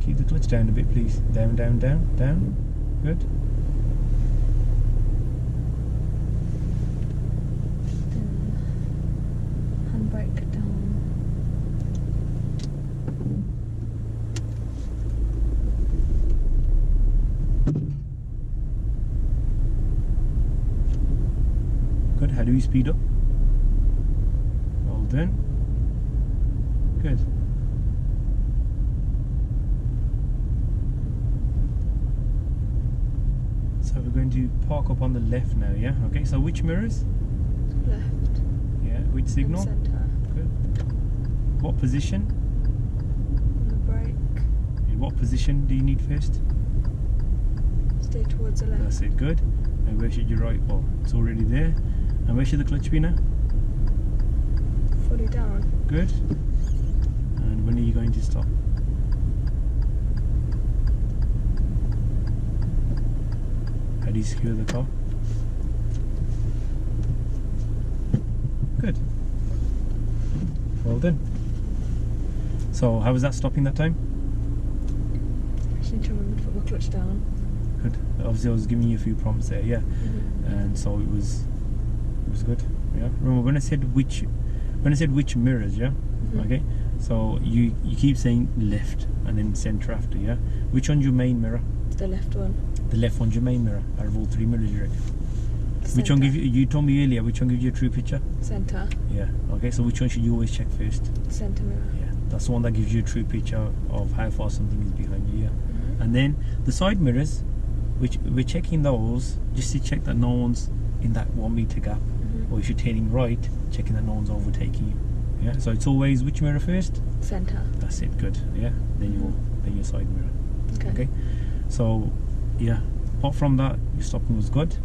Keep the clutch down a bit, please. Down, down, down, down. Good. Then handbrake down. Good. How do we speed up? Well done. Good. So we're going to park up on the left now, yeah? Okay, so which mirrors? Left. Yeah, which signal? Centre. Good. What position? On the brake. Okay, what position do you need first? Stay towards the left. That's it, good. And where should your right? Oh, it's already there. And where should the clutch be now? Fully down. Good. And when are you going to stop? How do you secure the car? Good. Well done. So how was that stopping that time? I just need to remember to put my clutch down. Good. Obviously I was giving you a few prompts there, yeah. And so it was good. Yeah. Remember when I said which mirrors, yeah? Okay. So you keep saying left and then centre after, yeah? Which one's your main mirror? The left one. The left one's your main mirror out of all three mirrors, you reckon? Centre. Which one gives you told me earlier, which one gives you a true picture? Centre. Yeah. Okay, so which one should you always check first? Centre mirror. Yeah. That's the one that gives you a true picture of how far something is behind you, yeah. And then the side mirrors, which we're checking those just to check that no one's in that 1 meter gap. Or if you're turning right, checking that no one's overtaking you. Yeah. So it's always which mirror first? Centre. That's it, good. Yeah. Then your side mirror. Okay. So yeah, apart from that, your stopping was good.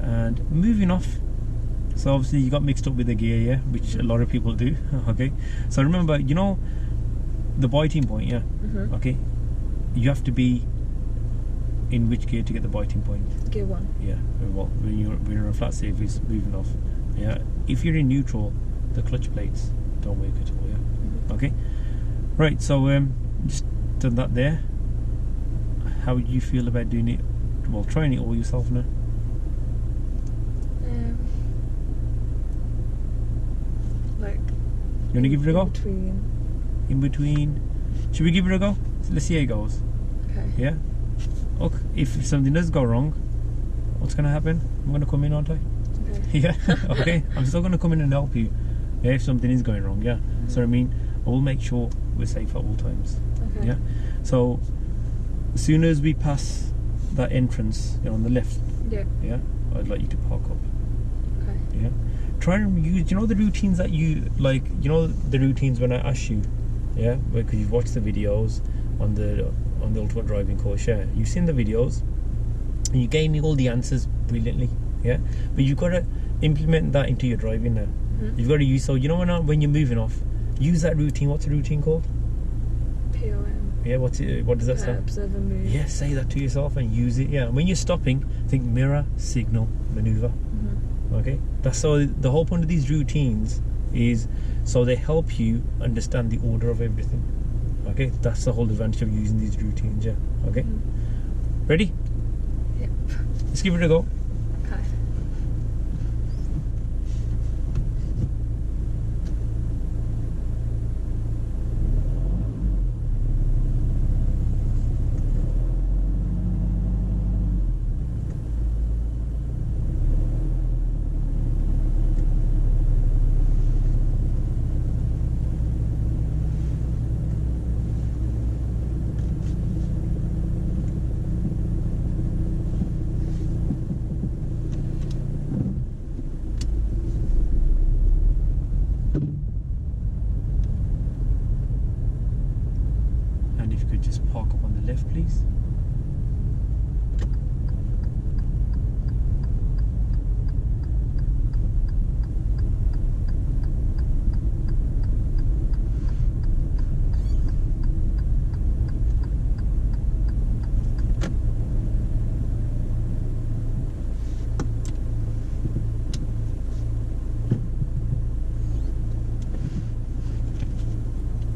And moving off, so obviously you got mixed up with the gear, yeah, which a lot of people do. Okay, so remember, you know the biting point, yeah. Okay, you have to be in which gear to get the biting point? Gear 1. Yeah. Well, when you're on flat safe, it's moving off. Yeah. If you're in neutral, the clutch plates don't work at all. Yeah. Okay. Right. So just done that there. How would you feel about doing it? Well, trying it all yourself now. Like You want to give it a go? Between. In between. Should we give it a go? Let's see how it goes. Okay. Yeah? Okay, if something does go wrong, what's going to happen? I'm going to come in, aren't I? Okay. Yeah? Okay. I'm still going to come in and help you. Yeah, if something is going wrong, yeah. So I mean, I will make sure we're safe at all times. Okay. Yeah? So, as soon as we pass that entrance on the left, Yeah. I'd like you to park up. Okay. Yeah. Try and use, you know, the routines that you like. You know the routines when I ask you, yeah, because you've watched the videos on the Ultimate Driving course. Yeah, you've seen the videos, and you gave me all the answers brilliantly. Yeah, but you've got to implement that into your driving now. You've got to use, so you know when you're moving off, use that routine. What's the routine called? POM. Yeah. What does that stand? Observe and move. Yeah, say that to yourself and use it. Yeah, when you're stopping, think mirror, signal, maneuver. Okay, that's so the whole point of these routines is so they help you understand the order of everything. Okay, that's the whole advantage of using these routines. Yeah. Okay. Ready? Yep. Let's give it a go. Okay. And if you could just park up on the left, please.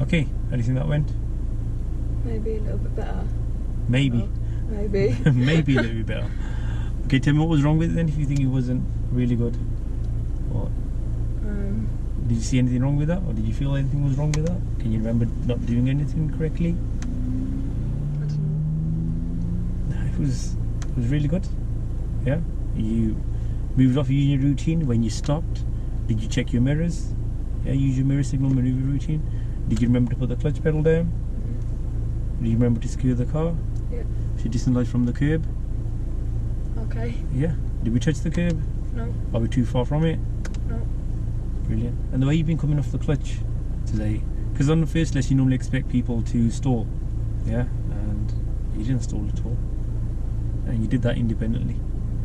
Okay, how do you think that went? Maybe a little bit better. Maybe. Oh, maybe. Maybe a little bit better. Okay, tell me what was wrong with it then if you think it wasn't really good. What? Did you see anything wrong with that, or did you feel anything was wrong with that? Can you remember not doing anything correctly? I don't know. No, it was really good. Yeah? You moved off your routine when you stopped. Did you check your mirrors? Yeah, use your mirror signal maneuver routine. Did you remember to put the clutch pedal down? Did you remember to secure the car? Yeah. Should distance light from the curb? Okay. Yeah. Did we touch the curb? No. Are we too far from it? No. Brilliant. And the way you've been coming off the clutch today, because on the first lesson you normally expect people to stall, yeah, and you didn't stall at all, and you did that independently.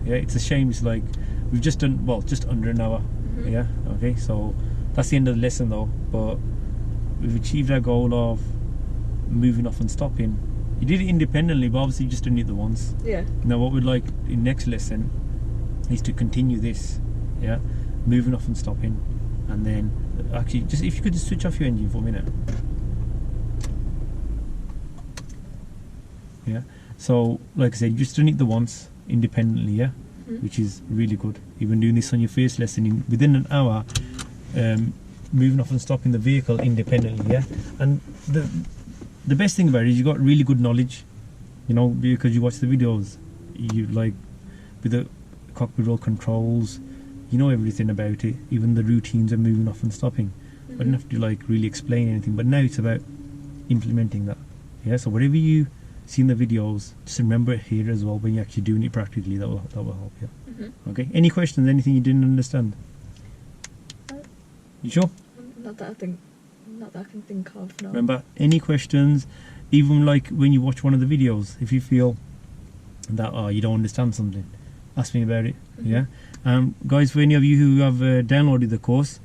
Yeah, it's a shame. It's like we've just done, well, just under an hour. Yeah. Okay. So that's the end of the lesson though. But we've achieved our goal of moving off and stopping. You did it independently, but obviously you just didn't it the once. Yeah. Now what we'd like in next lesson is to continue this, yeah, moving off and stopping, and then actually just if you could just switch off your engine for a minute. Yeah. So like I said, you just done it the once independently, yeah, which is really good. You've been doing this on your first lesson within an hour, moving off and stopping the vehicle independently, yeah. And the best thing about it is you got really good knowledge, you know, because you watch the videos. You like with the cockpit drill controls, you know everything about it, even the routines of moving off and stopping. I didn't have to like really explain anything, but now it's about implementing that. Yeah, so whatever you see in the videos, just remember it here as well when you're actually doing it practically. That will help you. Okay. Any questions? Anything you didn't understand? You sure? Not that I can think of. No. Remember, any questions, even like when you watch one of the videos, if you feel that you don't understand something, ask me about it. Yeah. Guys, for any of you who have downloaded the course,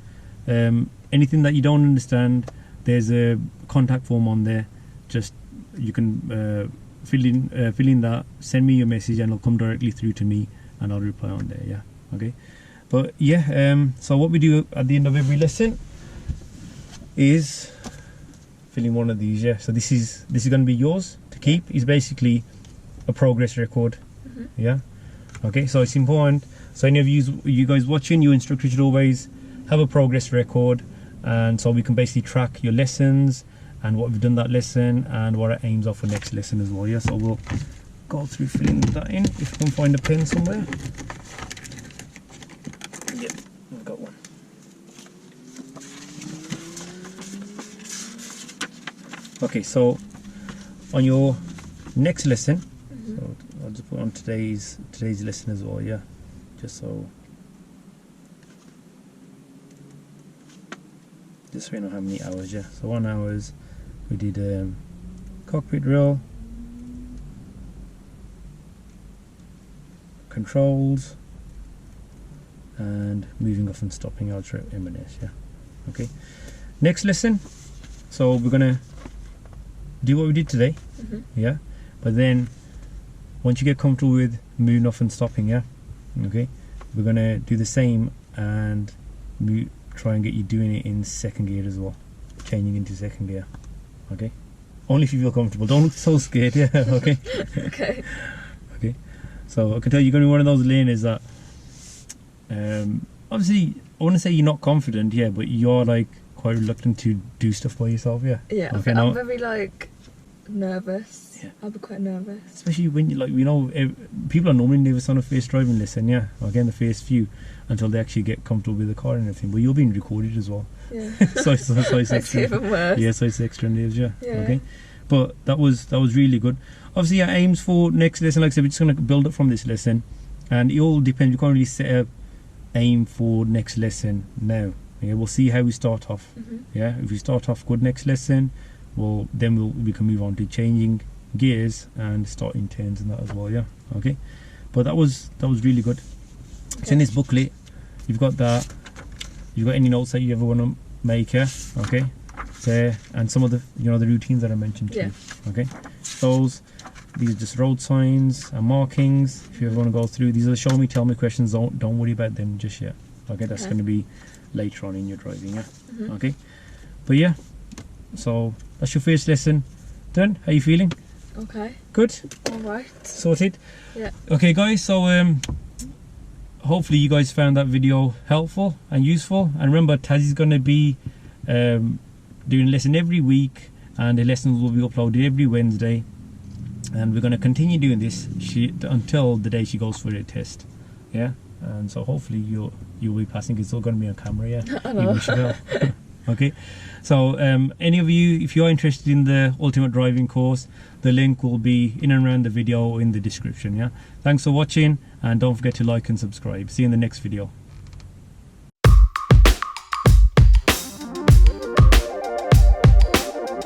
anything that you don't understand, there's a contact form on there. Just you can fill in that, send me your message, and it'll come directly through to me, and I'll reply on there. Yeah. Okay. But yeah, so what we do at the end of every lesson is fill in one of these. Yeah. So this is going to be yours to keep. It's basically a progress record. Yeah. Okay. So it's important. So any of you guys watching, your instructor should always have a progress record. and so we can basically track your lessons and what we've done that lesson and what our aims are for next lesson as well. Yeah, so we'll go through filling that in if we can find a pen somewhere. Yep, I've got one. Okay, so on your next lesson, so I'll just put on today's lesson as well, yeah, just so we know how many hours. Yeah, so 1 hours we did cockpit drill, controls, and moving off and stopping ultra M&S. Yeah, okay, next lesson, so we're gonna do what we did today, yeah, but then once you get comfortable with moving off and stopping, yeah, okay, we're gonna do the same and try and get you doing it in second gear as well, changing into second gear, okay, only if you feel comfortable, don't look so scared, yeah, okay. Okay. Okay, so I can tell you're gonna be one of those learners that obviously I wouldn't say you're not confident, yeah, but you're like quite reluctant to do stuff by yourself, yeah. Yeah, okay, I'm very like nervous. Yeah. I'll be quite nervous. Especially when you like, you know, people are normally nervous on a first driving lesson, yeah, again the first few, until they actually get comfortable with the car and everything. But you're being recorded as well. Yeah. so it's That's extra. even worse. Yeah, so it's extra nerves, yeah. Yeah. Okay, but that was really good. Obviously, our aims for next lesson, like I said, we're just going to build up from this lesson, and it all depends. You can't really set a aim for next lesson now. Yeah, we'll see how we start off. Yeah, if we start off good next lesson, well, then we can move on to changing gears and starting turns and that as well. Yeah, okay. But that was really good. Okay. It's in this booklet. You've got that. You've got any notes that you ever want to make here. Okay, there, and some of the the routines that I mentioned too. Yeah. Okay, these are just road signs and markings. If you ever want to go through, these are the show me, tell me questions. Don't worry about them just yet. Okay, that's going to be later on in your driving. Yeah. Okay, but yeah, so that's your first lesson done. How you feeling? Okay. Good. All right. Sorted. Yeah. Okay, guys. So hopefully you guys found that video helpful and useful. And remember, Tazz is going to be doing a lesson every week, and the lessons will be uploaded every Wednesday. And we're going to continue doing this until the day she goes for the test. Yeah. And so hopefully you'll be passing. It's all going to be on camera. Yeah. I know. Okay, so any of you, if you're interested in the ultimate driving course, the link will be in and around the video in the description. Yeah, thanks for watching, and don't forget to like and subscribe. See you in the next video.